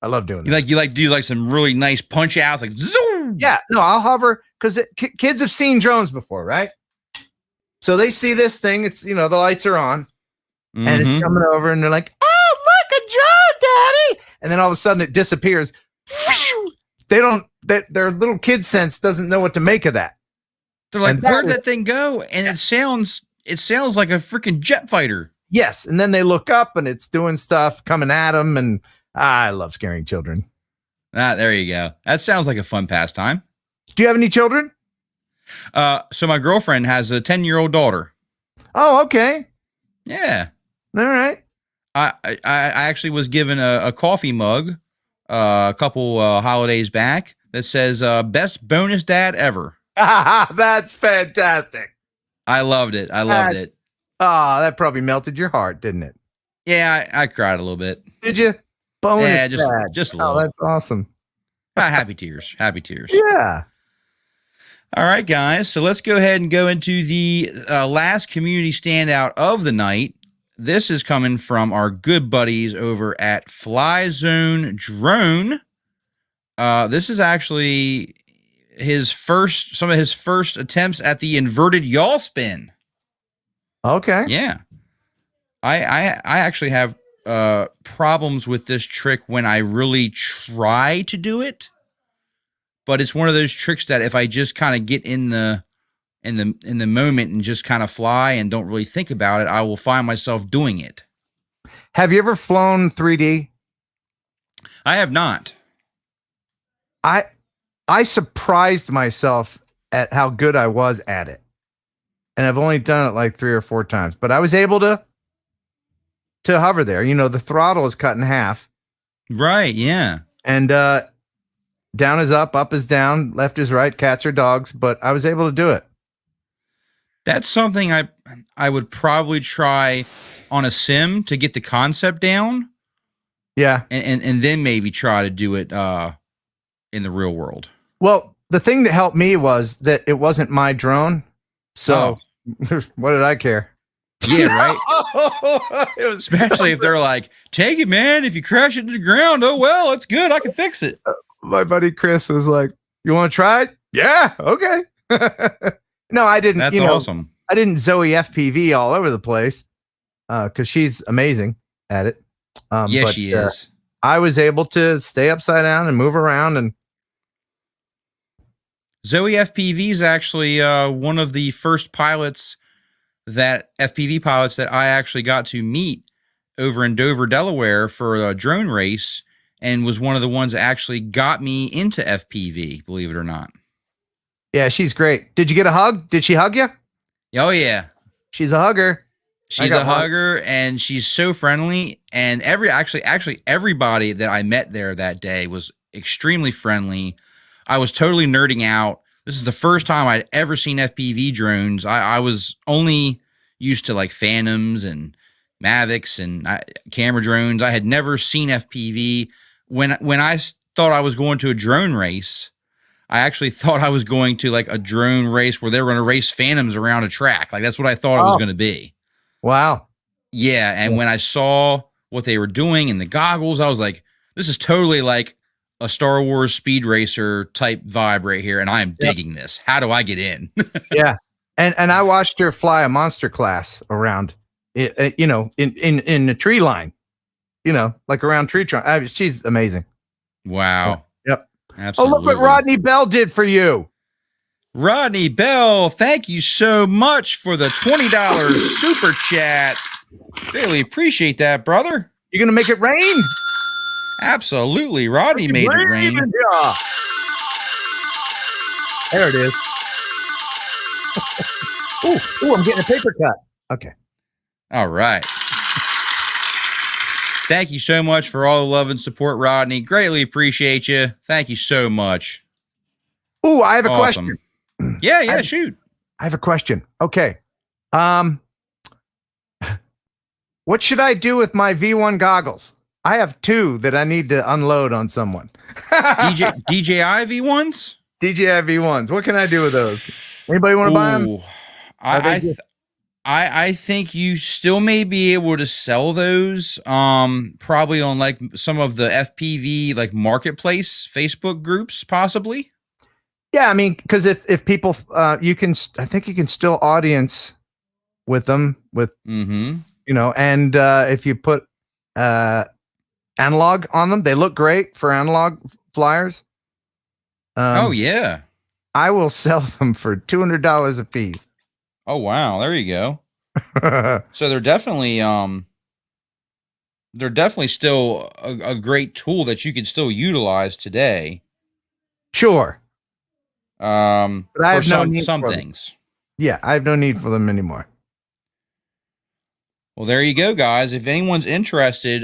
I love doing that. You like do some really nice punch outs, like zoom. Yeah, no, I'll hover because kids have seen drones before, right? So they see this thing. It's the lights are on, and it's coming over, and they're like, "Oh, look, a drone, Daddy!" And then all of a sudden it disappears. Their little kid sense doesn't know what to make of that. They're like, where'd that thing go? And it sounds like a freaking jet fighter. Yes, and then they look up, and it's doing stuff coming at them, and I love scaring children. There you go. That sounds like a fun pastime. Do you have any children? So my girlfriend has a 10-year-old daughter. Oh, okay. Yeah. All right. I actually was given a coffee mug a couple holidays back that says best bonus dad ever. That's fantastic. I loved it. I loved it. Oh, that probably melted your heart, didn't it? Yeah, I cried a little bit. Did you? Bonus Yeah, dad. just a Oh, little. that's awesome. Happy tears. Happy tears. Yeah. All right, guys. So let's go ahead and go into the last community standout of the night. this is coming from our good buddies over at Fly Zone Drone. This is actually some of his first attempts at the inverted yaw spin. Okay. Yeah. I actually have problems with this trick when I really try to do it, but it's one of those tricks that if I just kind of get in the moment and just kind of fly and don't really think about it, I will find myself doing it. Have you ever flown 3D? I have not. I surprised myself at how good I was at it. And I've only done it like 3 or 4 times, but I was able to hover there. You know, the throttle is cut in half. Right, yeah. And down is up is down, left is right, cats are dogs, but I was able to do it. That's something I would probably try on a sim to get the concept down. Yeah. And then maybe try to do it in the real world. Well, the thing that helped me was that it wasn't my drone. So what did I care? Yeah, right. Especially if they're like, take it, man. If you crash it to the ground, oh well, it's good. I can fix it. My buddy Chris was like, "You want to try it?" Yeah, okay. No, I didn't. That's awesome. I didn't Zoe FPV all over the place because she's amazing at it. Yes, she is. I was able to stay upside down and move around. And Zoe FPV is actually one of the first FPV pilots that I actually got to meet over in Dover, Delaware for a drone race, and was one of the ones that actually got me into FPV, believe it or not. Yeah, she's great. Did you get a hug? Did she hug you? Oh, yeah. She's a hugger. She's a hugger, and she's so friendly. And actually, everybody that I met there that day was extremely friendly. I was totally nerding out. This is the first time I'd ever seen FPV drones. I was only used to like Phantoms and Mavics and camera drones. I had never seen FPV. When I thought I was going to a drone race, I actually thought I was going to like a drone race where they were going to race Phantoms around a track. Like that's what I thought it was going to be. Wow. Yeah. And when I saw what they were doing and the goggles, I was like, this is totally like a Star Wars speed racer type vibe right here. And I am digging this. How do I get in? Yeah. And I watched her fly a monster class around, in the tree line, like around tree trunk. She's amazing. Wow. Yep. Absolutely. Oh, look what Rodney Bell did for you. Rodney Bell, thank you so much for the $20 super chat. Really appreciate that, brother. You gonna make it rain? Absolutely. Rodney made it rain. Yeah. There it is. Ooh, I'm getting a paper cut. Okay. All right. Thank you so much for all the love and support, Rodney. Greatly appreciate you. Thank you so much. Ooh, I have a question. Yeah, shoot. I have a question. Okay. What should I do with my V1 goggles? I have 2 that I need to unload on someone. DJI V1s? DJI V1s. What can I do with those? Anybody want to buy them? I think you still may be able to sell those probably on like some of the FPV like marketplace Facebook groups possibly. Yeah, I mean, because if people I think you can still audience with them with and if you put analog on them, they look great for analog flyers. Oh yeah. I will sell them for $200 a piece. Oh wow, there you go. So they're definitely still a great tool that you can still utilize today. Sure. But I have some for things. Them. Yeah, I have no need for them anymore. Well, there you go, guys. If anyone's interested,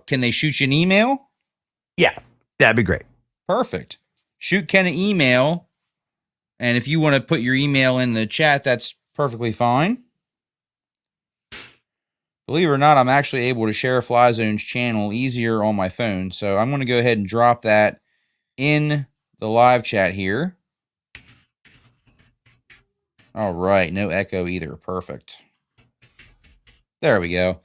can they shoot you an email? Yeah, that'd be great. Perfect. Shoot Ken an email. And if you want to put your email in the chat, that's perfectly fine. Believe it or not, I'm actually able to share FlyZone's channel easier on my phone. So I'm going to go ahead and drop that in the live chat here. All right. No echo either. Perfect. There we go.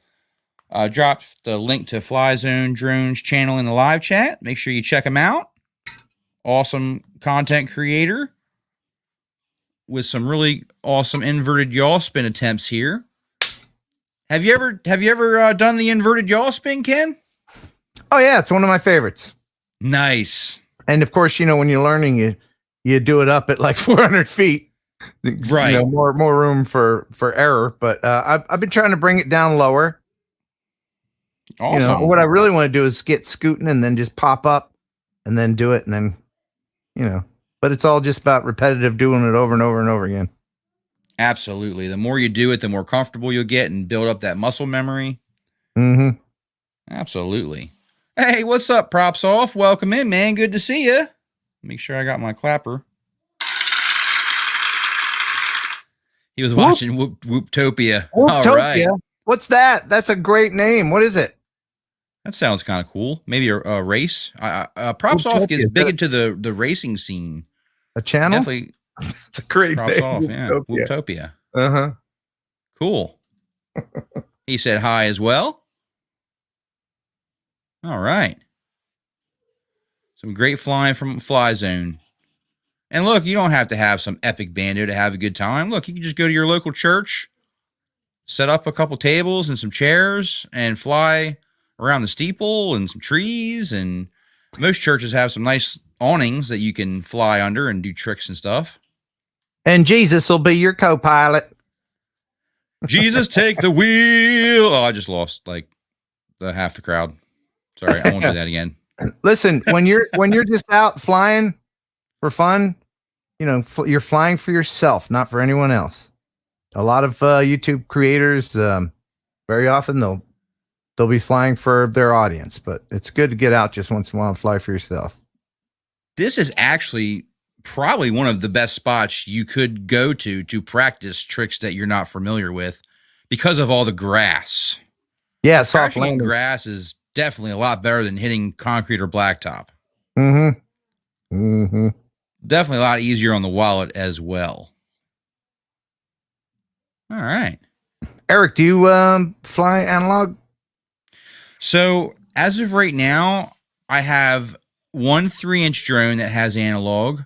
Drop the link to Fly Zone Drones channel in the live chat. Make sure you check him out. Awesome content creator with some really awesome inverted yaw spin attempts here. Have you ever done the inverted yaw spin, Ken? Oh yeah, it's one of my favorites. Nice. And of course, when you're learning, you do it up at like 400 feet. Right. More room for error. But I've been trying to bring it down lower. Awesome. What I really want to do is get scooting and then just pop up and then do it and then, but it's all just about repetitive doing it over and over and over again. Absolutely. The more you do it, the more comfortable you'll get and build up that muscle memory. Mm-hmm. Absolutely. Hey, what's up, Props Off? Welcome in, man. Good to see you. Make sure I got my clapper. He was watching Whooptopia. All right. What's that? That's a great name. What is it? That sounds kind of cool. Maybe a race. Props Off gets big into the racing scene. A channel? Definitely. It's a great Props name. Off, yeah. Whooptopia. Uh-huh. Cool. He said hi as well. All right. Some great flying from Fly Zone. And look, you don't have to have some epic bando to have a good time. Look, you can just go to your local church, set up a couple tables and some chairs, and fly around the steeple and some trees. And most churches have some nice awnings that you can fly under and do tricks and stuff. And Jesus will be your co-pilot. Jesus, take the wheel. Oh, I just lost like the half the crowd. Sorry, I won't do that again. Listen, when you're just out flying for fun, you're flying for yourself, not for anyone else. A lot of YouTube creators, very often they'll be flying for their audience, but it's good to get out just once in a while and fly for yourself. This is actually probably one of the best spots you could go to practice tricks that you're not familiar with because of all the grass. Yeah, soft Crashing in landing. grass is definitely a lot better than hitting concrete or blacktop. Mm-hmm. Mm-hmm. Definitely a lot easier on the wallet as well. All right. Eric, do you fly analog? So as of right now, I have one 3-inch drone that has analog,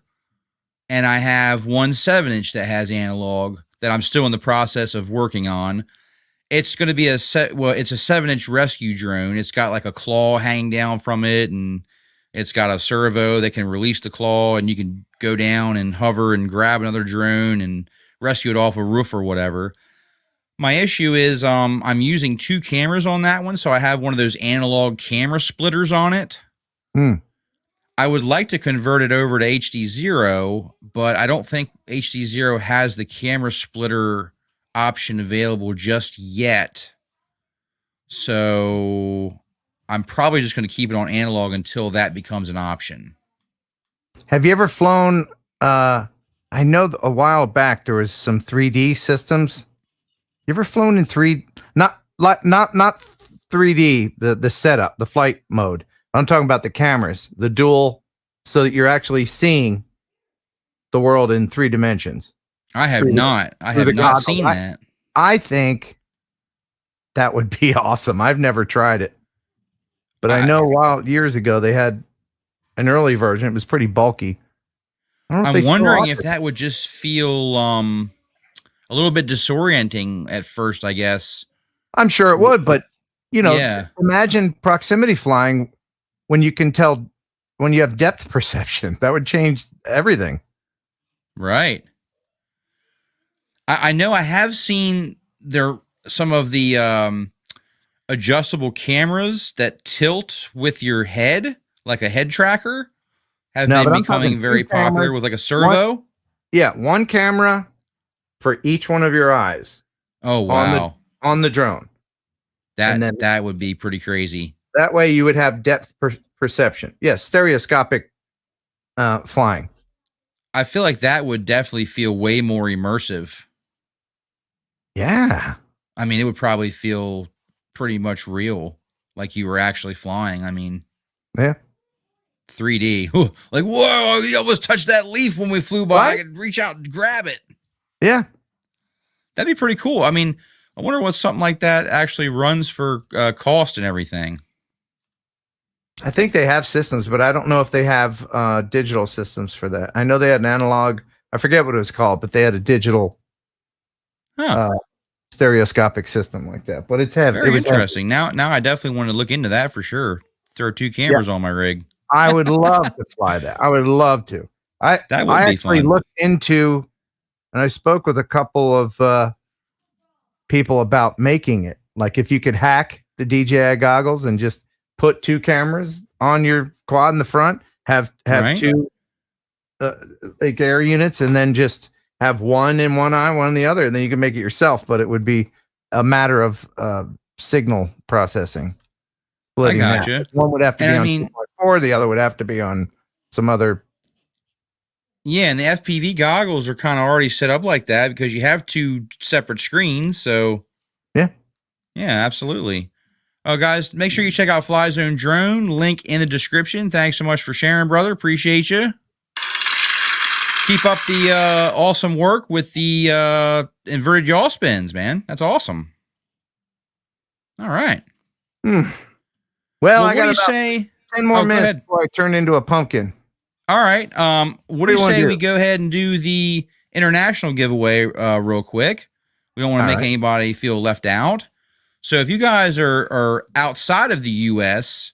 and I have one 7-inch that has analog that I'm still in the process of working on. It's going to be it's a 7-inch rescue drone. It's got like a claw hanging down from it, and it's got a servo that can release the claw, and you can go down and hover and grab another drone and rescue it off a roof or whatever. My issue is I'm using 2 cameras on that one, so I have one of those analog camera splitters on it. I would like to convert it over to HD0, but I don't think HD0 has the camera splitter option available just yet. So I'm probably just going to keep it on analog until that becomes an option. Have you ever flown? I know a while back there was some 3D systems. You ever flown in not 3D, the setup, the flight mode. I'm talking about the cameras, the dual, so that you're actually seeing the world in 3 dimensions. I have not seen that. I think that would be awesome. I've never tried it, but I know years ago they had an early version. It was pretty bulky. I'm wondering if that would just feel a little bit disorienting at first, I guess. I'm sure it would, but imagine proximity flying when you can tell when you have depth perception. That would change everything. Right. I know I have seen some of the adjustable cameras that tilt with your head, like a head tracker, have been becoming very popular with like a servo. One camera for each one of your eyes. Oh, wow. On the drone. That would be pretty crazy. That way you would have depth perception. Yes, stereoscopic flying. I feel like that would definitely feel way more immersive. Yeah. I mean, it would probably feel pretty much real, like you were actually flying. I mean, yeah. 3D. Like, whoa, you almost touched that leaf when we flew by. I could reach out and grab it. Yeah. That'd be pretty cool. I mean, I wonder what something like that actually runs for cost and everything. I think they have systems, but I don't know if they have digital systems for that. I know they had an analog. I forget what it was called, but they had a digital stereoscopic system like that. But it's heavy. Very it interesting. Heavy. Now I definitely want to look into that for sure. Throw 2 cameras on my rig. I would love to fly that. I would love to. I actually looked into, and I spoke with a couple of people about making it. Like if you could hack the DJI goggles and just put 2 cameras on your quad in the front, have right. 2 like air units, and then just have one in one eye, one in the other, and then you can make it yourself. But it would be a matter of signal processing. I gotcha. One would have to be on 2.4, the other would have to be on some other. Yeah, and the FPV goggles are kind of already set up like that because you have 2 separate screens. So yeah, absolutely. Guys, make sure you check out Fly Zone Drone. Link in the description. Thanks so much for sharing, brother. Appreciate you. Keep up the awesome work with the inverted yaw spins, man. That's awesome. All right. Well, I got about say 10 more minutes before I turn into a pumpkin. All right. What do you say we go ahead and do the international giveaway real quick? We don't want to make anybody feel left out. So if you guys are outside of the U.S.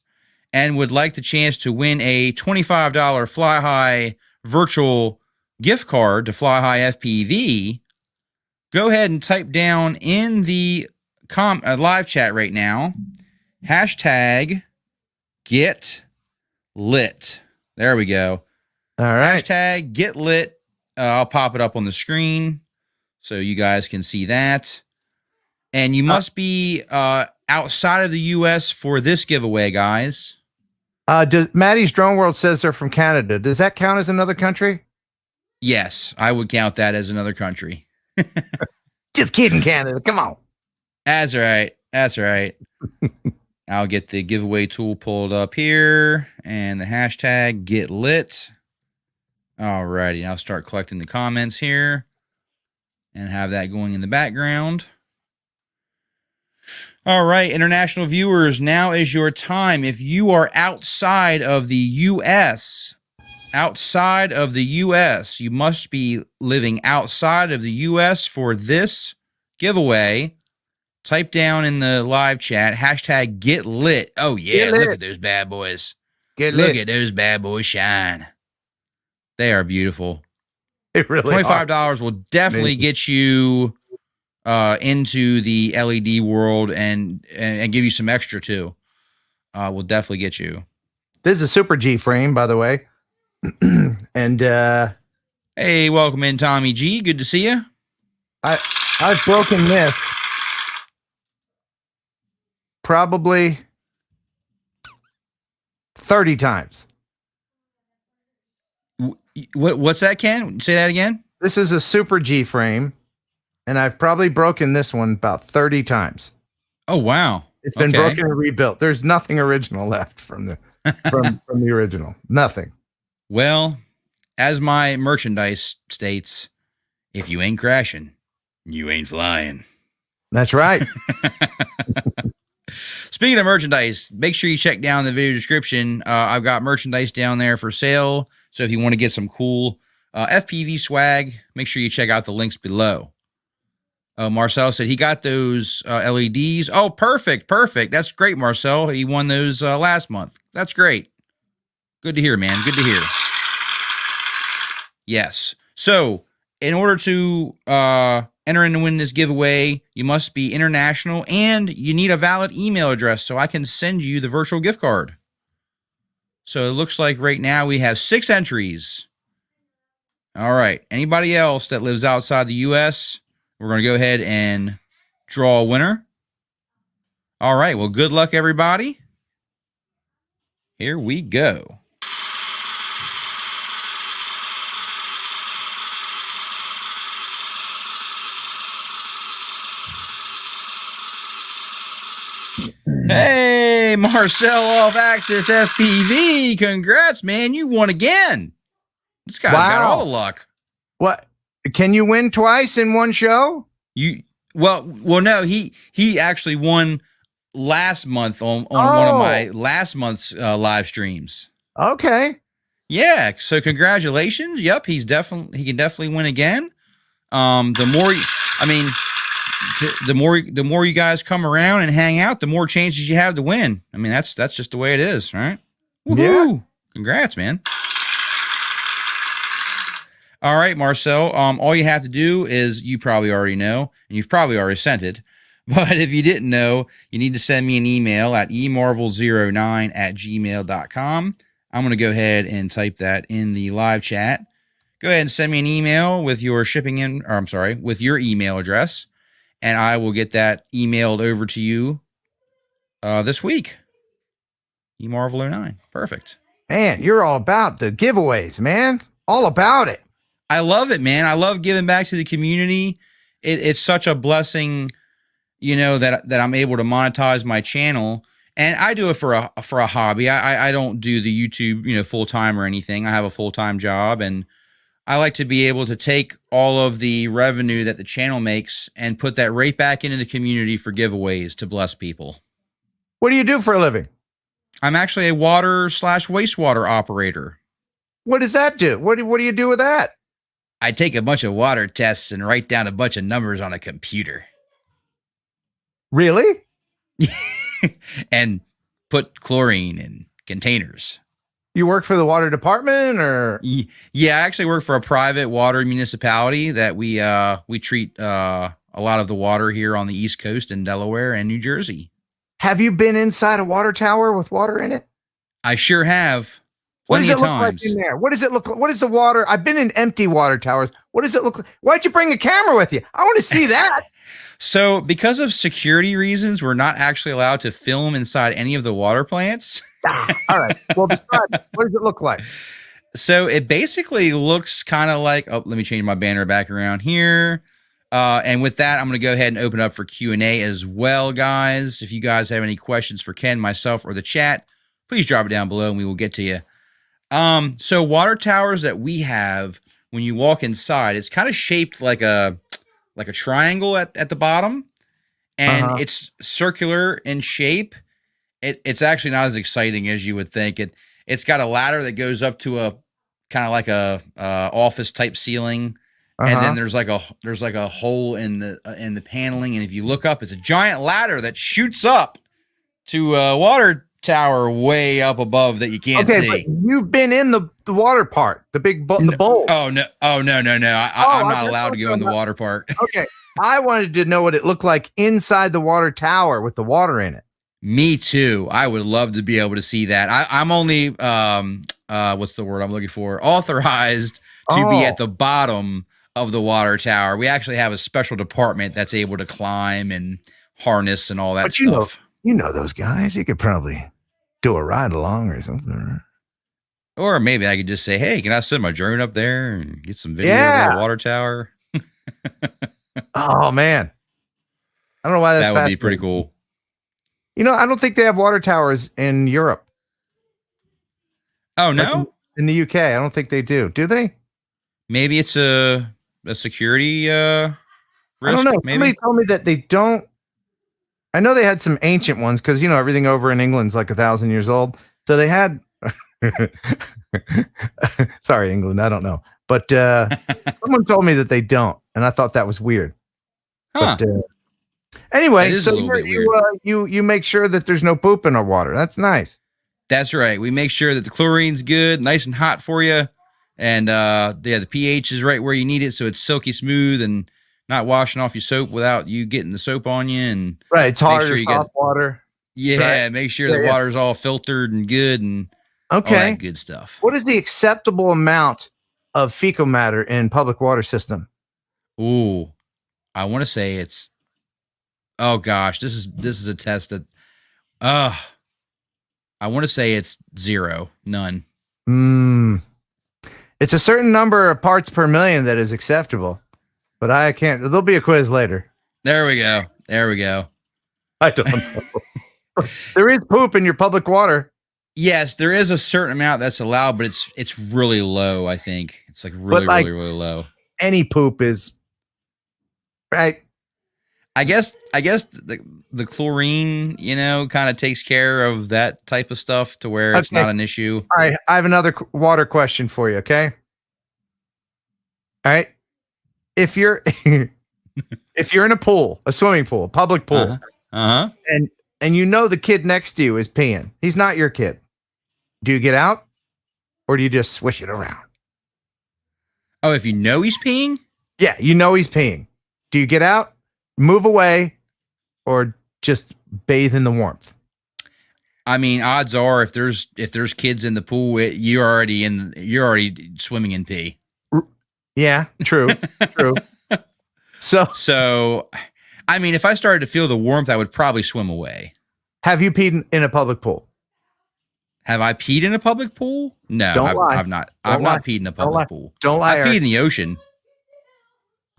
and would like the chance to win a $25 Fly High virtual gift card to Fly High FPV, go ahead and type down in the live chat right now, hashtag get lit. There we go. All right. Hashtag get lit. I'll pop it up on the screen so you guys can see that. And you must be outside of the U.S. for this giveaway, guys. Maddie's Drone World says they're from Canada. Does that count as another country? Yes, I would count that as another country. Just kidding, Canada. Come on. That's right. That's right. I'll get the giveaway tool pulled up here and the hashtag get lit. All righty. I'll start collecting the comments here and have that going in the background. All right, international viewers, now is your time. If you are outside of the U.S., you must be living outside of the U.S. for this giveaway. Type down in the live chat, hashtag get lit. Oh, yeah, look at those bad boys. Look at those bad boys shine. They are beautiful. They really $25 will definitely get you into the LED world and give you some extra too. Will definitely get you. This is a Super G frame, by the way. And hey, welcome in, Tommy G. Good to see you. I've broken this probably 30 times. What's that, Ken? Say that again. This is a Super G frame. And I've probably broken this one about 30 times. Oh, wow. It's been broken and rebuilt. There's nothing original left from the from the original. Nothing. Well, as my merchandise states, if you ain't crashing, you ain't flying. That's right. Speaking of merchandise, make sure you check down the video description. I've got merchandise down there for sale. So if you want to get some cool FPV swag, make sure you check out the links below. Marcel said he got those LEDs. Oh, perfect. That's great, Marcel. He won those last month. That's great. Good to hear, man. Good to hear. Yes. So in order to enter and win this giveaway, you must be international and you need a valid email address so I can send you the virtual gift card. So it looks like right now we have 6 entries. All right. Anybody else that lives outside the U.S., we're going to go ahead and draw a winner. All right. Well, good luck, everybody. Here we go. Hey, Marcel Off Axis FPV. Congrats, man. You won again. This guy's got all the luck. What? Can you win twice in one show? Well, no, he actually won last month on one of my last month's live streams. Okay. Yeah, so congratulations. Yep, he can definitely win again. The more, I mean, the more you guys come around and hang out, the more chances you have to win. I mean, that's just the way it is, right? Woohoo! Yeah. Congrats, man. All right, Marcel. All you have to do is, you probably already know, and you've probably already sent it. But if you didn't know, you need to send me an email at emarvel09@gmail.com. I'm going to go ahead and type that in the live chat. Go ahead and send me an email with your with your email address, and I will get that emailed over to you this week. emarvel09. Perfect. Man, you're all about the giveaways, man. All about it. I love it, man. I love giving back to the community. It's such a blessing, that I'm able to monetize my channel. And I do it for a hobby. I don't do the YouTube, full time or anything. I have a full-time job, and I like to be able to take all of the revenue that the channel makes and put that right back into the community for giveaways to bless people. What do you do for a living? I'm actually a water/wastewater operator. What does that do? What do you do with that? I take a bunch of water tests and write down a bunch of numbers on a computer. Really? And put chlorine in containers. You work for the water department, or? Yeah, I actually work for a private water municipality that we treat a lot of the water here on the East Coast in Delaware and New Jersey. Have you been inside a water tower with water in it? I sure have. What does it look times. like in there? What does it look like? What is the water? I've been in empty water towers. What does it look like? Why'd you bring a camera with you? I want to see that. So, because of security reasons, we're not actually allowed to film inside any of the water plants. All right. Well, describe it. What does it look like? So it basically looks kind of like, let me change my banner back around here. And with that, I'm going to go ahead and open up for Q&A as well, guys. If you guys have any questions for Ken, myself, or the chat, please drop it down below and we will get to you. So water towers that we have, when you walk inside, it's kind of shaped like a triangle at the bottom, and it's circular in shape. It's actually not as exciting as you would think. It's got a ladder that goes up to a kind of like a office type ceiling, and then there's like a hole in the paneling, and if you look up, it's a giant ladder that shoots up to a water tower way up above that you can't see. But you've been in the water part, the big the bowl. Oh no! I'm not allowed to go in the water part. Okay, I wanted to know what it looked like inside the water tower with the water in it. Me too. I would love to be able to see that. I'm only what's the word I'm looking for? Authorized to be at the bottom of the water tower. We actually have a special department that's able to climb and harness and all that stuff. You know those guys. You could probably do a ride along or something. Right? Or maybe I could just say, hey, can I send my drone up there and get some video of the water tower? Oh, man. I don't know why that would be pretty cool. I don't think they have water towers in Europe. Oh, no? In the UK, I don't think they do. Do they? Maybe it's a security risk. I don't know. Maybe? Somebody told me that they don't. I know they had some ancient ones because, everything over in England's like 1,000 years old. So they had. Sorry, England. I don't know. But someone told me that they don't. And I thought that was weird. Huh. But anyway, so you make sure that there's no poop in our water. That's nice. That's right. We make sure that the chlorine's good, nice and hot for you. And the pH is right where you need it. So it's silky smooth and not washing off your soap without you getting the soap on you. And right, it's hard soft water. Yeah, right? Make sure the water's all filtered and good and all that good stuff. What is the acceptable amount of fecal matter in public water system? Ooh, I want to say it's. Oh gosh, this is a test that. I want to say it's 0, none. It's a certain number of parts per million that is acceptable. But I can't. There'll be a quiz later. There we go. I don't know. There is poop in your public water. Yes, there is a certain amount that's allowed, but it's really low. I think it's like really low. Any poop is right. I guess the chlorine, kind of takes care of that type of stuff to where it's Okay. not an issue. All right, I have another water question for you, okay? All right. If you're if you're in a pool, a swimming pool, a public pool, and you know the kid next to you is peeing. He's not your kid. Do you get out or do you just swish it around? Oh, if you know he's peeing? Yeah, you know he's peeing. Do you get out, move away, or just bathe in the warmth? I mean, odds are if there's kids in the pool, you're already swimming in pee. Yeah, true. True. So I mean, if I started to feel the warmth, I would probably swim away. Have you peed in a public pool? Have I peed in a public pool? No, Don't lie. I've not. Don't I've lie. not peed in a Don't lie. public pool. Don't lie, I've peed Eric. in the ocean.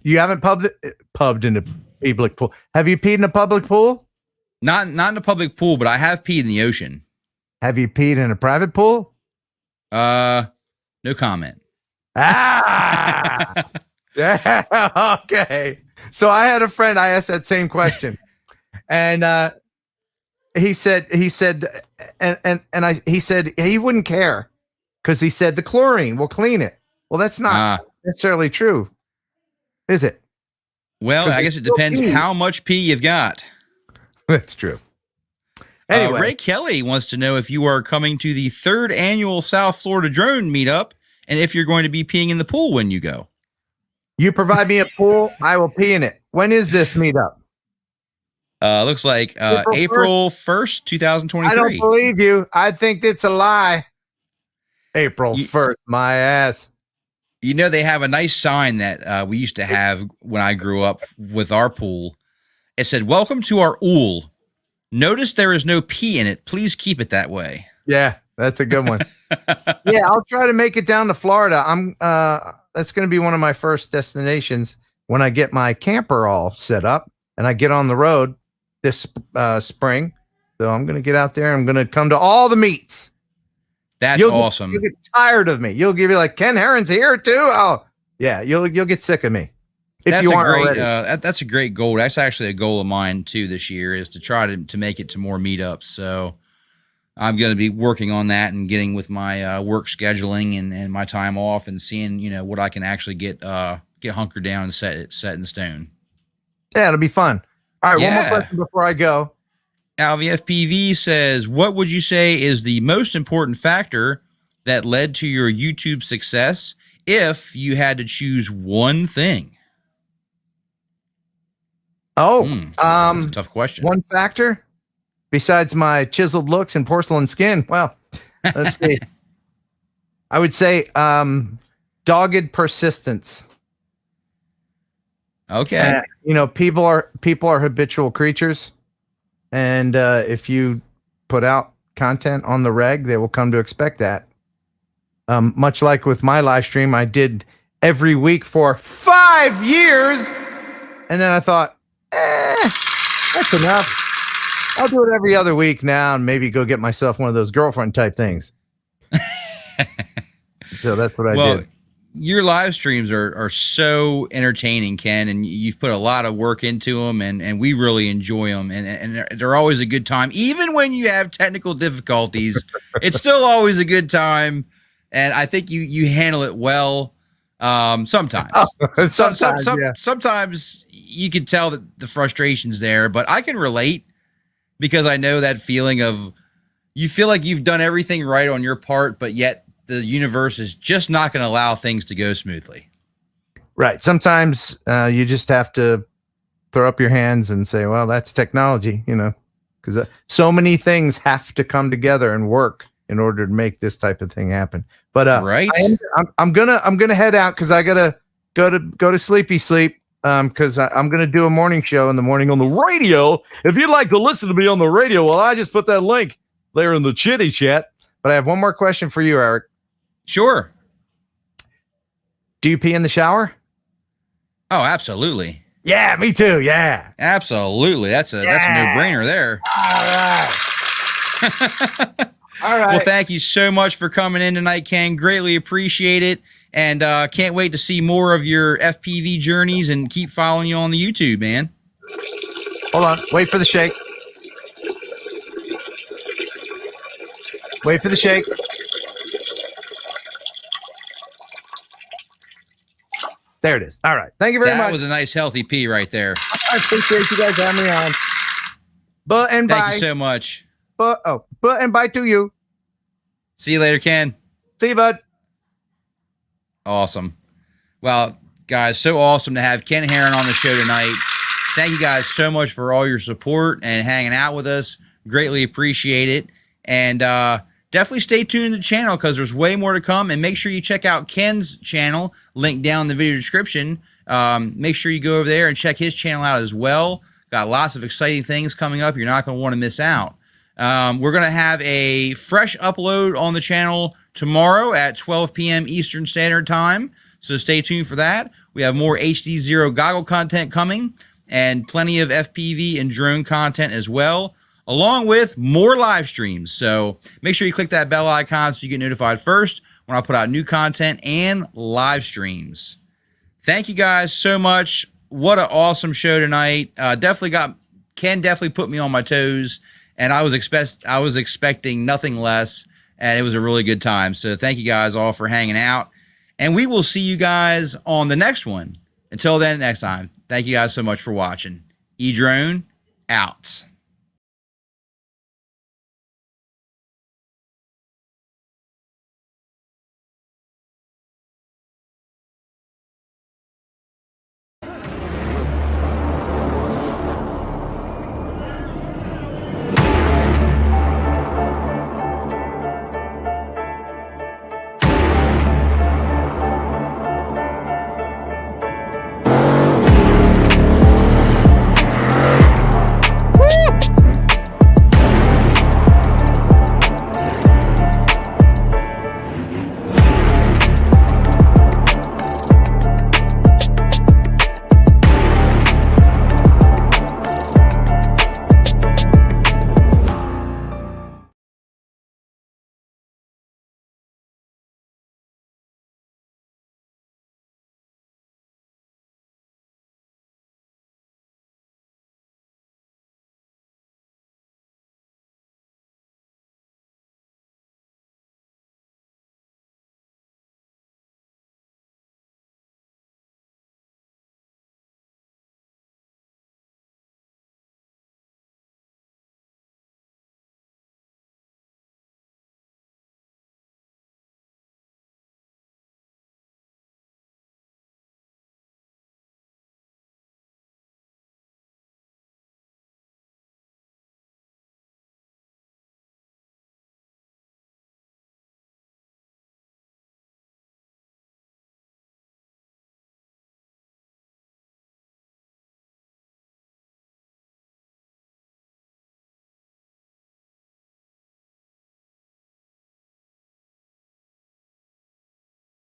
You haven't pubbed in a public pool. Have you peed in a public pool? Not in a public pool, but I have peed in the ocean. Have you peed in a private pool? No comment. Ah, yeah, okay. So I had a friend. I asked that same question, and he said he said he wouldn't care because he said the chlorine will clean it. Well, that's not necessarily true, is it? Well, I guess it depends how much pee you've got. That's true. Anyway, Ray Kelly wants to know if you are coming to the 3rd annual South Florida Drone Meetup and if you're going to be peeing in the pool when you go. you provide me a pool, I will pee in it. When is this meetup? Looks like April 1st, 2023. I don't believe you. I think it's a lie. April 1st, my ass. You know, they have a nice sign that we used to have when I grew up with our pool. It said, "Welcome to our ool. Notice there is no pee in it. Please keep it that way." Yeah, that's a good one. Yeah, I'll try to make it down to Florida. That's going to be one of my first destinations when I get my camper all set up and I get on the road this spring. So I'm going to get out there. I'm going to come to all the meets. That's awesome. You'll get tired of me. You'll give me like, Ken Heron's here too. Oh, yeah. You'll get sick of me. If you aren't already. That's a great goal. That's actually a goal of mine too this year, is to try to make it to more meetups. So I'm going to be working on that and getting with my work scheduling and my time off and seeing, what I can actually get hunkered down and set in stone. Yeah, it'll be fun. All right. Yeah. One more question before I go. Alvy FPV says, what would you say is the most important factor that led to your YouTube success if you had to choose one thing? That's a tough question. One factor besides my chiseled looks and porcelain skin. Well, let's see. I would say dogged persistence. Okay. People are habitual creatures, and if you put out content on the reg, they will come to expect that. Much like with my live stream, I did every week for 5 years, and then I thought, that's enough. I'll do it every other week now and maybe go get myself one of those girlfriend type things. So that's what I did. Your live streams are so entertaining, Ken, and you've put a lot of work into them, and we really enjoy them, and they're always a good time. Even when you have technical difficulties, it's still always a good time, and I think you handle it well. Sometimes. Sometimes you can tell that the frustration's there, but I can relate because I know that feeling of you feel like you've done everything right on your part, but yet the universe is just not going to allow things to go smoothly. Right. Sometimes you just have to throw up your hands and say, well, that's technology, because so many things have to come together and work in order to make this type of thing happen. But right. I'm gonna head out because I gotta go to sleepy sleep. Because I'm gonna do a morning show in the morning on the radio. If you'd like to listen to me on the radio, well, I just put that link there in the chitty chat. But I have one more question for you, Eric. Sure. Do you pee in the shower? Oh, absolutely. Yeah, me too. Yeah, absolutely. That's a no-brainer there. All right. All right. Well, thank you so much for coming in tonight, Ken. Greatly appreciate it. And can't wait to see more of your FPV journeys and keep following you on the YouTube, man. Hold on. Wait for the shake. Wait for the shake. There it is. All right. Thank you very That much. was a nice healthy pee right there. I appreciate you guys having me on. But and Thank bye. you so much. But and bye to you. See you later, Ken. See you, bud. Awesome. Well, guys, so awesome to have Ken Heron on the show tonight. Thank you guys so much for all your support and hanging out with us. Greatly appreciate it. And definitely stay tuned to the channel because there's way more to come. And make sure you check out Ken's channel, link down in the video description. Make sure you go over there and check his channel out as well. Got lots of exciting things coming up. You're not going to want to miss out. We're going to have a fresh upload on the channel tomorrow at 12 p.m. Eastern Standard Time. So stay tuned for that. We have more HD0 goggle content coming and plenty of FPV and drone content as well, along with more live streams. So make sure you click that bell icon so you get notified first when I put out new content and live streams. Thank you guys so much. What an awesome show tonight. Ken definitely put me on my toes, and I was expecting nothing less, and it was a really good time. So thank you guys all for hanging out, and we will see you guys on the next one. Until then, next time, thank you guys so much for watching. edrone out.